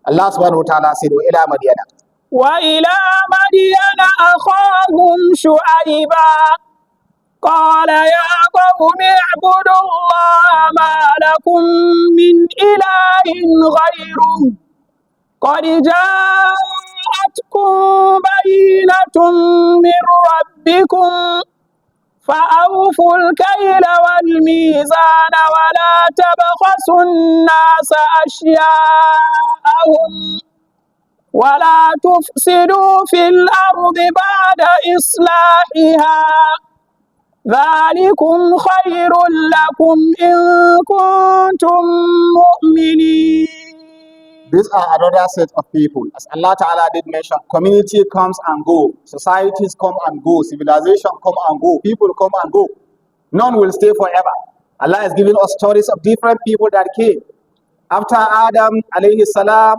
Allah subhanahu wa ta'ala said, وَإِلَى مَدْيَنَ, وإلى مدين أخاهم شعيبا قال يا قوم اعبدوا الله ما لكم من إله غيره قد جاءتكم بينة من ربكم فأوفوا الكيل والميزان ولا تبخسوا الناس أشياءهم ولا تفسدوا في الأرض بعد إصلاحها ذلكم خير لكم إن كنتم مؤمنين. These are another set of people. As Allah Ta'ala did mention, community comes and go, societies come and go, civilization come and go, people come and go. None will stay forever. Allah is giving us stories of different people that came. After Adam alayhi salam,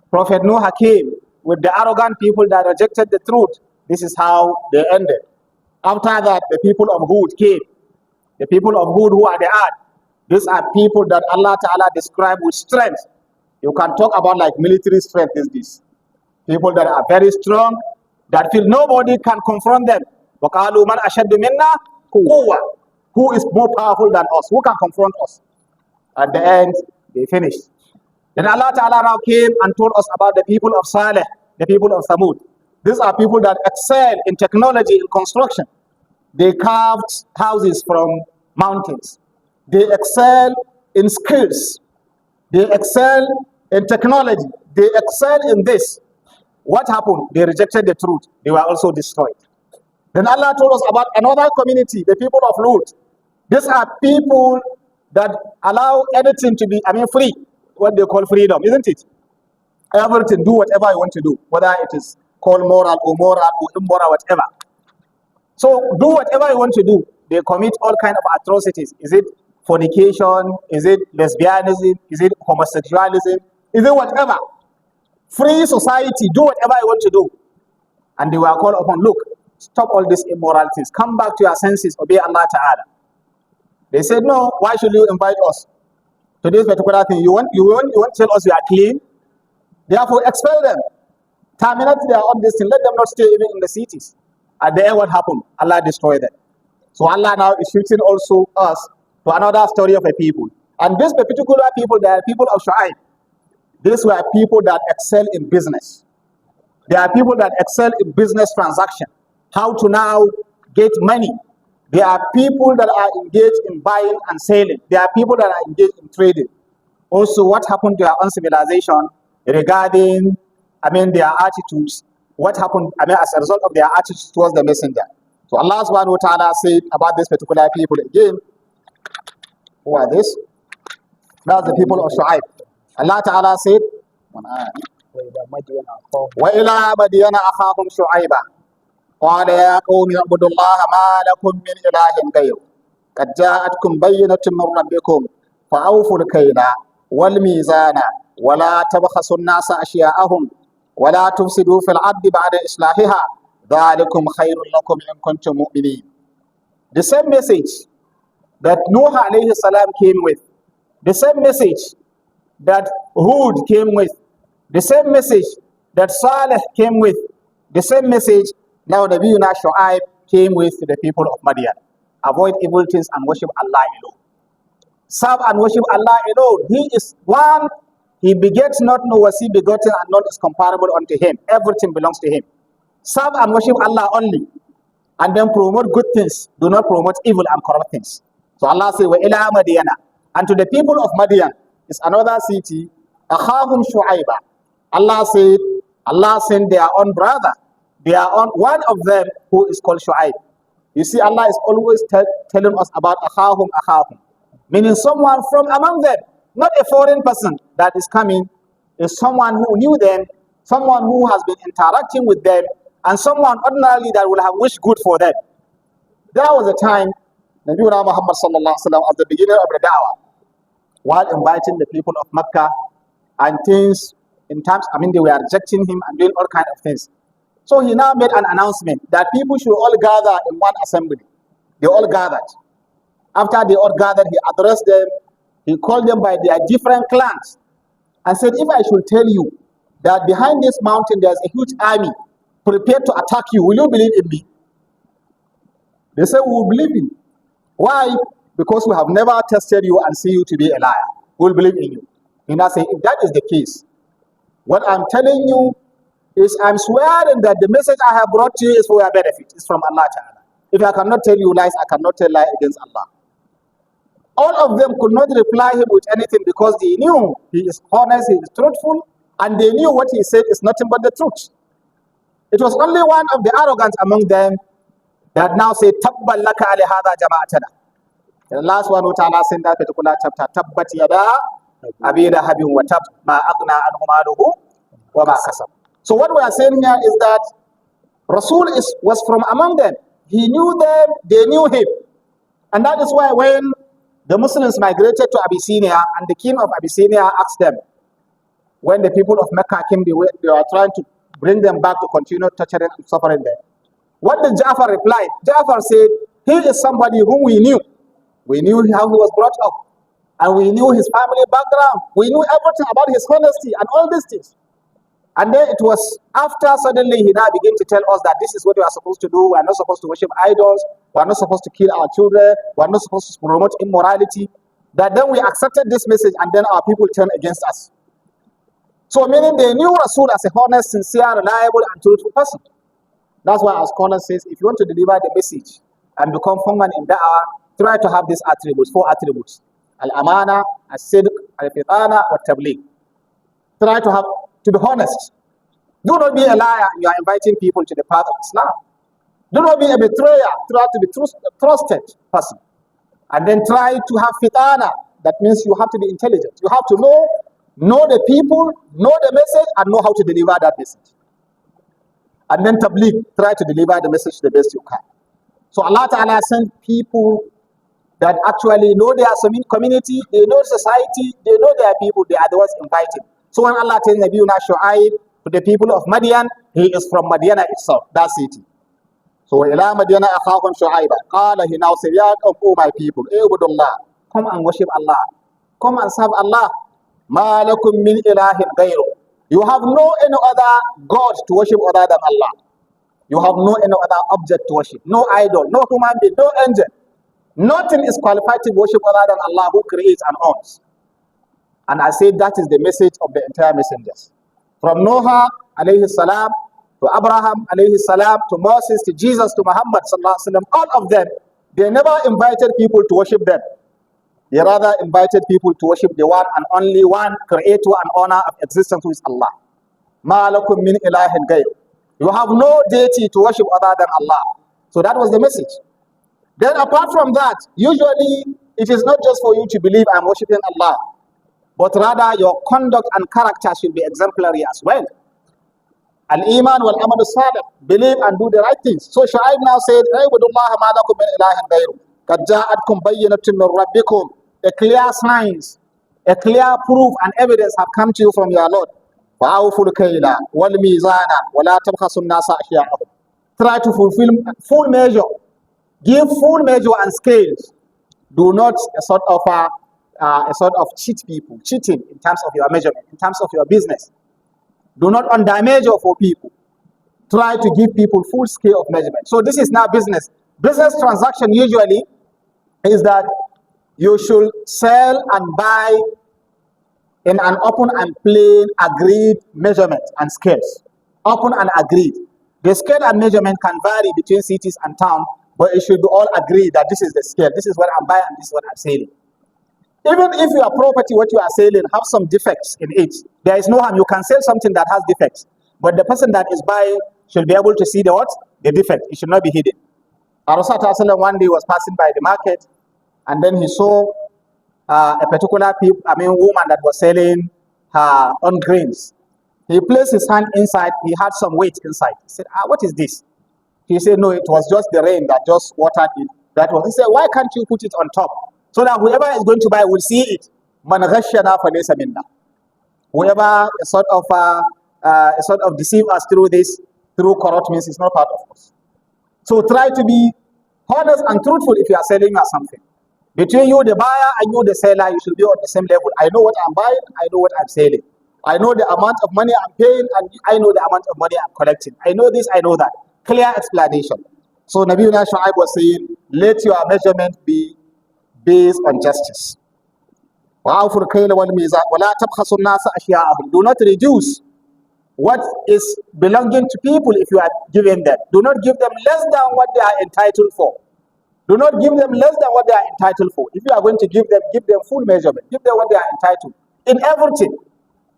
Prophet Noah came with the arrogant people that rejected the truth. This is how they ended. After that, the people of Hud came. The people of Hud who are the earth. These are people that Allah Ta'ala described with strength. You can talk about like military strength is this. People that are very strong, that feel nobody can confront them. وَقَالُوا مَنْ أَشَدُّ مِنَّا قُوَّةً. Who is more powerful than us? Who can confront us? At the end, they finished. Then Allah Ta'ala now came and told us about the people of Saleh, the people of Thamud. These are people that excel in technology, in construction. They carved houses from mountains. They excel in skills. They excel in technology. They excel in this. What happened? They rejected the truth. They were also destroyed. Then Allah told us about another community, the people of Lut. These are people that allow anything to be, free. What they call freedom, isn't it? Everything, do whatever you want to do, whether it is called moral or immoral, whatever. So do whatever you want to do. They commit all kinds of atrocities. Is it fornication? Is it lesbianism? Is it homosexualism? Is it whatever? Free society, do whatever you want to do. And they were called upon, look, stop all these immoralities. Come back to your senses, obey Allah Ta'ala. They said, no, why should you invite us to this particular thing? You want to tell us you are clean? Therefore, expel them. Terminate their own destiny. Let them not stay even in the cities. At the end, what happened? Allah destroyed them. So Allah now is shifting also us to another story of a people. And this particular people, they are people of Shu'aib. These were people that excel in business. They are people that excel in business transaction. How to now get money. They are people that are engaged in buying and selling. They are people that are engaged in trading. Also, what happened to our own civilization regarding, their attitudes? What happened, as a result of their attitudes towards the messenger? So Allah subhanahu wa ta'ala said about this particular people again. Who are this? That's the people of Shu'aib. Allah ta'ala said, وَإِلَى مَدْيَنَ أَخَاهُمْ شُعَيْبًا قال يا قوم اعبدوا الله ما لكم من إله غيره قد جاءتكم بينة من ربكم فأوفوا الكيل والميزان ولا تبخسوا الناس أشياءهم ولا تفسدوا في الأرض بعد إصلاحها ذلكم خير لكم إن كنتم مؤمنين. The same message that Noah alayhi salam came with, the same message that Hud came with, the same message that Saleh came with, the same message now the Nabiyuna Shu'aib came with to the people of Madian. Avoid evil things and worship Allah alone. Serve and worship Allah alone. He is one. He begets not, nor was he begotten, and none is comparable unto him. Everything belongs to him. Serve and worship Allah only. And then promote good things. Do not promote evil and corrupt things. So Allah says, وَإِلَىٰ مَدِيَنَ. And to the people of Madian, is another city, أَخَاهُمْ شُعَيْبًا. Allah said, Allah sent their own brother. They are on one of them who is called Shu'aib. You see, Allah is always telling us about akhahum, meaning someone from among them, not a foreign person that is coming, is someone who knew them, someone who has been interacting with them, and someone ordinarily that will have wished good for them. There was a time, Nabi Muhammad sallallahu alaihi wasallam, at the beginning of the da'wah, while inviting the people of Mecca, and things in terms, they were rejecting him and doing all kinds of things. So he now made an announcement that people should all gather in one assembly. They all gathered. After they all gathered, he addressed them. He called them by their different clans and said, if I should tell you that behind this mountain there's a huge army prepared to attack you, will you believe in me? They said, we will believe in you. Why? Because we have never tested you and see you to be a liar. We will believe in you. He now said, if that is the case, what I'm telling you is I'm swearing that the message I have brought to you is for your benefit. It's from Allah Ta'ala. If I cannot tell you lies, I cannot tell lies against Allah. All of them could not reply him with anything because they knew he is honest, he is truthful, and they knew what he said is nothing but the truth. It was only one of the arrogant among them that now said, Tabban laka ali hadha jama'atana. The last one who Ta'ala said that particular chapter, Tabbat yada Abi lahabin wa tab ma aghna anhu maluhu wa ma kasab. So what we are saying here is that Rasul was from among them. He knew them, they knew him. And that is why when the Muslims migrated to Abyssinia and the king of Abyssinia asked them, when the people of Mecca came, they were trying to bring them back to continue torturing and suffering them. What did Ja'far reply? Ja'far said, he is somebody whom we knew. We knew how he was brought up. And we knew his family background. We knew everything about his honesty and all these things. And then it was after suddenly he now began to tell us that this is what we are supposed to do. We are not supposed to worship idols. We are not supposed to kill our children. We are not supposed to promote immorality. That then we accepted this message and then our people turned against us. So meaning they knew Rasul as a honest, sincere, reliable, and truthful person. That's why our scholar says, if you want to deliver the message and become firm in da'wah, try to have these attributes, 4 attributes. Al-amana, al-sidq, al-fitana, al-tabligh. Try to be honest. Do not be a liar. You are inviting people to the path of Islam. Do not be a betrayer. Try to be a trusted person. And then try to have fitana. That means you have to be intelligent. You have to know the people, know the message, and know how to deliver that message. And then tabligh, try to deliver the message the best you can. So Allah Ta'ala sent people that actually know their community, they know society, they know their people, they are the ones invited. So when Allah tells Nabiuna Shu'aib to the people of Madian, he is from Madiana itself, that city. So ila Madiana akhahum Shu'aiba. Qala, he now said, Ya oh my people, Ibudullah, come and worship Allah. Come and serve Allah. Ma lakum min ilahin ghayru. You have no any other God to worship other than Allah. You have no any other object to worship. No idol, no human being, no angel. Nothing is qualified to worship other than Allah who creates and owns. And I say that is the message of the entire messengers. From Noah alayhi salam to Abraham alayhi salam to Moses to Jesus to Muhammad sallallahu alaihi wasallam, all of them, they never invited people to worship them. They rather invited people to worship the one and only one creator and owner of existence, who is Allah. Ma lakum min ilahin ghayr. You have no deity to worship other than Allah. So that was the message. Then apart from that, usually it is not just for you to believe I'm worshiping Allah, but rather your conduct and character should be exemplary as well. Al-Iman wal-Amal salih, believe and do the right things. So Shu'aib now said, Ibudullah ma lakum min ilahin ghayru. Qad ja'atkum bayyinatun min rabbikum. A clear signs, a clear proof and evidence have come to you from your Lord. فَأَوْفُوا الْكَيْلَ وَالْمِيزَانَ وَلَا تَبْخَسُوا النَّاسَ أَشْيَاءَهُم. Try to fulfill full measure. Give full measure and scales. Do not a sort of cheat people, cheating in terms of your measurement, in terms of your business. Do not under-measure for people. Try to give people full scale of measurement. So this is now business. Business transaction usually is that you should sell and buy in an open and plain agreed measurement and scales. Open and agreed. The scale and measurement can vary between cities and towns, but it should be all agreed that this is the scale, this is what I'm buying, and this is what I'm selling. Even if your property, what you are selling, have some defects in it, there is no harm. You can sell something that has defects, but the person that is buying should be able to see the what? The defect. It should not be hidden. Rasulullah one day was passing by the market, and then he saw a particular woman that was selling her own grains. He placed his hand inside. He had some weight inside. He said, what is this? He said, no, it was just the rain that just watered it. He said, why can't you put it on top so that whoever is going to buy will see it? Man ghashana falaysa minna. Whoever sort of deceive us through corrupt means is not part of us. So try to be honest and truthful if you are selling us something. Between you, the buyer, and you, the seller, you should be on the same level. I know what I'm buying, I know what I'm selling. I know the amount of money I'm paying, and I know the amount of money I'm collecting. I know this, I know that. Clear explanation. So Nabiuna Shu'aib was saying, let your measurement be based on justice. Do not reduce what is belonging to people if you are giving them. Do not give them less than what they are entitled for. Do not give them less than what they are entitled for. If you are going to give them full measurement. Give them what they are entitled. In everything.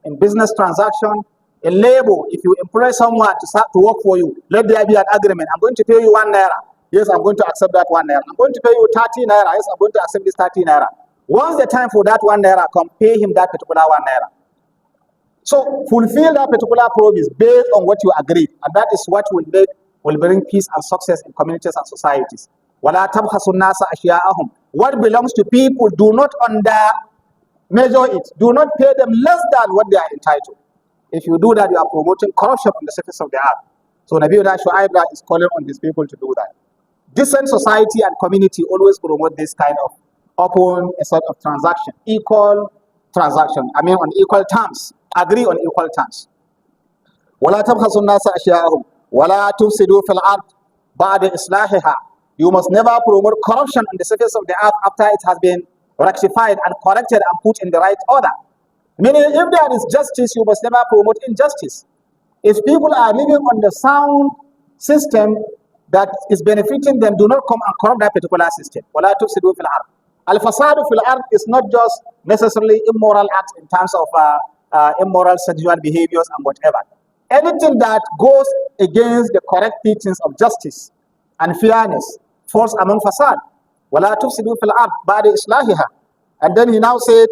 In business transaction, in labor, if you employ someone to work for you, let there be an agreement. I'm going to pay you 1 naira. Yes, I'm going to accept that 1 naira. I'm going to pay you 30 naira. Yes, I'm going to accept this 30 naira. Once the time for that 1 naira come, pay him that particular 1 naira. So fulfill that particular promise based on what you agreed, and that is what will bring peace and success in communities and societies. وَلَا تَبْخَسُوا النَّاسَ أَشْيَاءَهُم. What belongs to people, do not measure it. Do not pay them less than what they are entitled. If you do that, you are promoting corruption on the surface of the earth. So Nabiullah Shu'aib is calling on his people to do that. Decent society and community always promote this kind of open a sort of transaction, equal transaction. I mean on equal terms. Agree on equal terms. وَلَا تَبْخَسُوا النَّاسَ أَشْيَاءَهُم وَلَا تُفْسِدُوا فِي الْأَرْضِ بَعْدَ إِصْلَاحِهَا. You must never promote corruption on the surface of the earth after it has been rectified and corrected and put in the right order. Meaning, if there is justice, you must never promote injustice. If people are living on the sound system that is benefiting them, do not come and corrupt that particular system. وَلَا تُفْسِدُوا فِي الْأَرْضِ. Al-fasadu fil ard is not just necessarily immoral acts in terms of immoral sexual behaviors and whatever. Anything that goes against the correct teachings of justice and fairness falls among fasad. وَلَا تُفْسِدُوا فِي الْأَرْضِ بَعْدَ إِصْلَاحِهَا. And then he now said,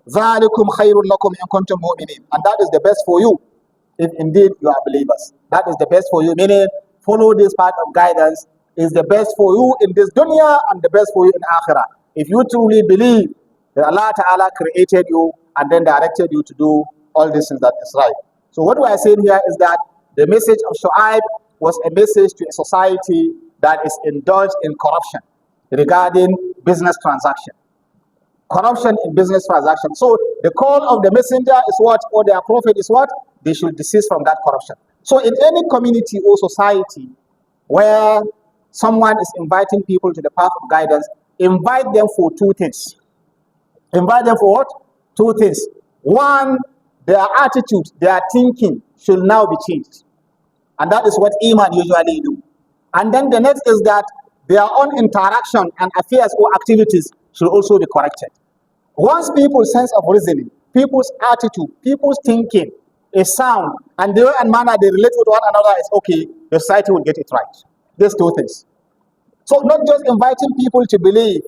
ذَلِكُمْ خَيْرٌ لَكُمْ إِن كُنتُم مُؤْمِنِينَ. And that is the best for you, if indeed you are believers. That is the best for you, meaning follow this path of guidance is the best for you in this dunya and the best for you in akhirah. If you truly believe that Allah Ta'ala created you and then directed you to do all these things that is right. So what we are saying here is that the message of Shu'aib was a message to a society that is indulged in corruption regarding business transaction. Corruption in business transaction. So the call of the messenger is what? Or their prophet is what? They should desist from that corruption. So in any community or society where someone is inviting people to the path of guidance, invite them for two things. Invite them for what? Two things. One, their attitude, their thinking should now be changed. And that is what Imam usually do. And then the next is that their own interaction and affairs or activities should also be corrected. Once people's sense of reasoning, people's attitude, people's thinking is sound, and the way and manner they relate with one another is okay, the society will get it right. These two things. So not just inviting people to believe,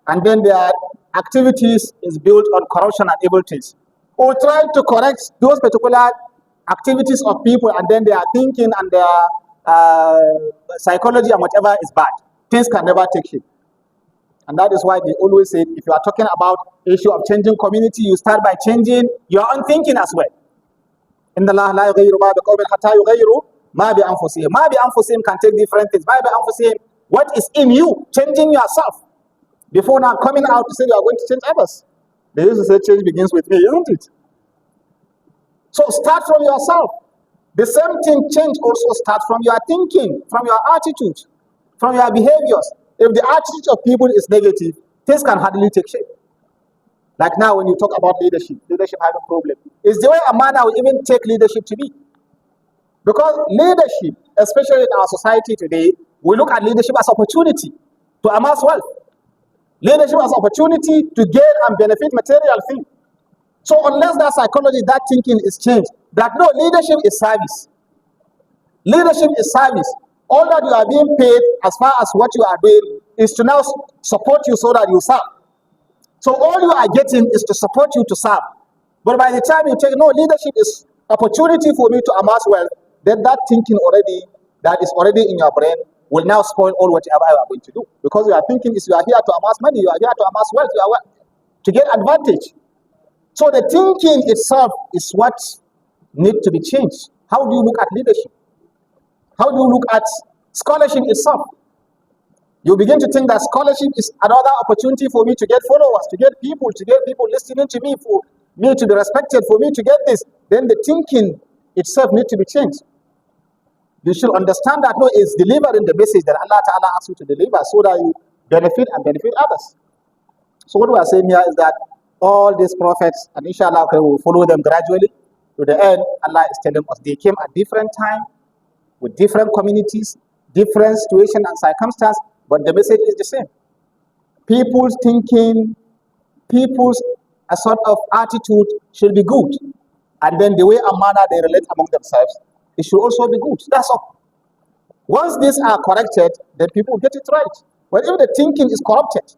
and then their activities is built on corruption and evil things, or trying to correct those particular activities of people, and then their thinking and their psychology and whatever is bad. Things can never take shape. And that is why they always say, if you are talking about issue of changing community, you start by changing your own thinking as well. إِنَّ اللَّهَ لَا يُغَيِّرُ مَا بِقَوْمٍ حَتَّى يُغَيِّرُوا مَا بِأَنفُسِهِمْ. مَا بِأَنفُسِهِمْ can take different things. مَا بِأَنفُسِهِمْ, what is in you, changing yourself. Before now coming out to say you are going to change others. They used to say change begins with me, isn't it? So start from yourself. The same thing, change also starts from your thinking, from your attitude, from your behaviors. If the attitude of people is negative, things can hardly take shape. Like now when you talk about leadership having a problem. It's the way a man will even take leadership to be. Because leadership, especially in our society today, we look at leadership as opportunity to amass wealth. Leadership as opportunity to gain and benefit material things. So unless that psychology, that thinking is changed, that no, leadership is service. Leadership is service. All that you are being paid as far as what you are doing is to now support you so that you serve. So all you are getting is to support you to serve. But by the time you take, no, leadership is opportunity for me to amass wealth, then that thinking already, that is already in your brain, will now spoil all whatever you are going to do. Because you are thinking is you are here to amass money, you are here to amass wealth, you are to get advantage. So the thinking itself is what needs to be changed. How do you look at leadership? How do you look at scholarship itself? You begin to think that scholarship is another opportunity for me to get followers, to get people listening to me, for me to be respected, for me to get this. Then the thinking itself needs to be changed. You should understand that no, it's delivering the message that Allah Ta'ala asks you to deliver so that you benefit and benefit others. So what we are saying here is that all these prophets, and inshallah we will follow them gradually to the end. Allah is telling us they came at different time, with different communities, different situation and circumstance, but the message is the same. People's thinking, people's a sort of attitude should be good. And then the way and manner they relate among themselves, it should also be good. That's all. Once these are corrected, then people get it right. But if the thinking is corrupted,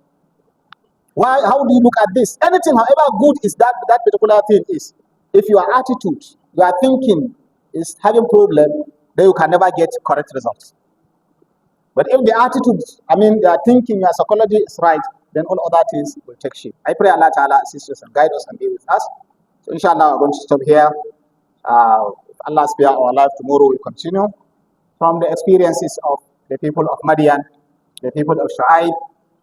Why? How do you look at this? Anything, however good is that particular thing is, if your attitude, your thinking is having problem, then you can never get correct results. But if the attitude, the thinking, your psychology is right, then all other things will take shape. I pray Allah Ta'ala assist us and guide us and be with us. So inshallah, we're going to stop here. If Allah spare our life, tomorrow we'll continue from the experiences of the people of Madian, the people of Shu'aib,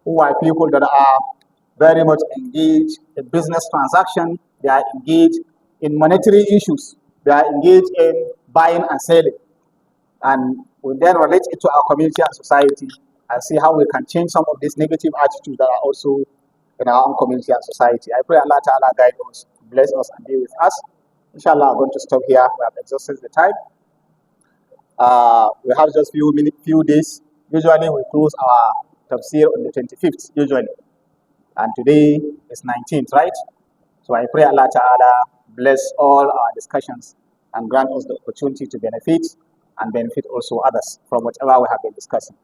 who are people that are very much engaged in business transaction. They are engaged in monetary issues. They are engaged in buying and selling. And we then relate it to our community and society and see how we can change some of these negative attitudes that are also in our own community and society. I pray Allah Ta'ala guide us, bless us, and be with us. Inshallah, I'm going to stop here. We have exhausted the time. We have just few days. Usually we close our Tafsir on the 25th, usually. And today is 19th, right? So I pray Allah Ta'ala bless all our discussions and grant us the opportunity to benefit and benefit also others from whatever we have been discussing.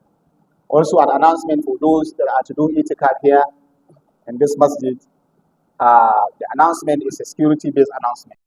Also, an announcement for those that are to do itikaf here in this masjid. The announcement is a security-based announcement.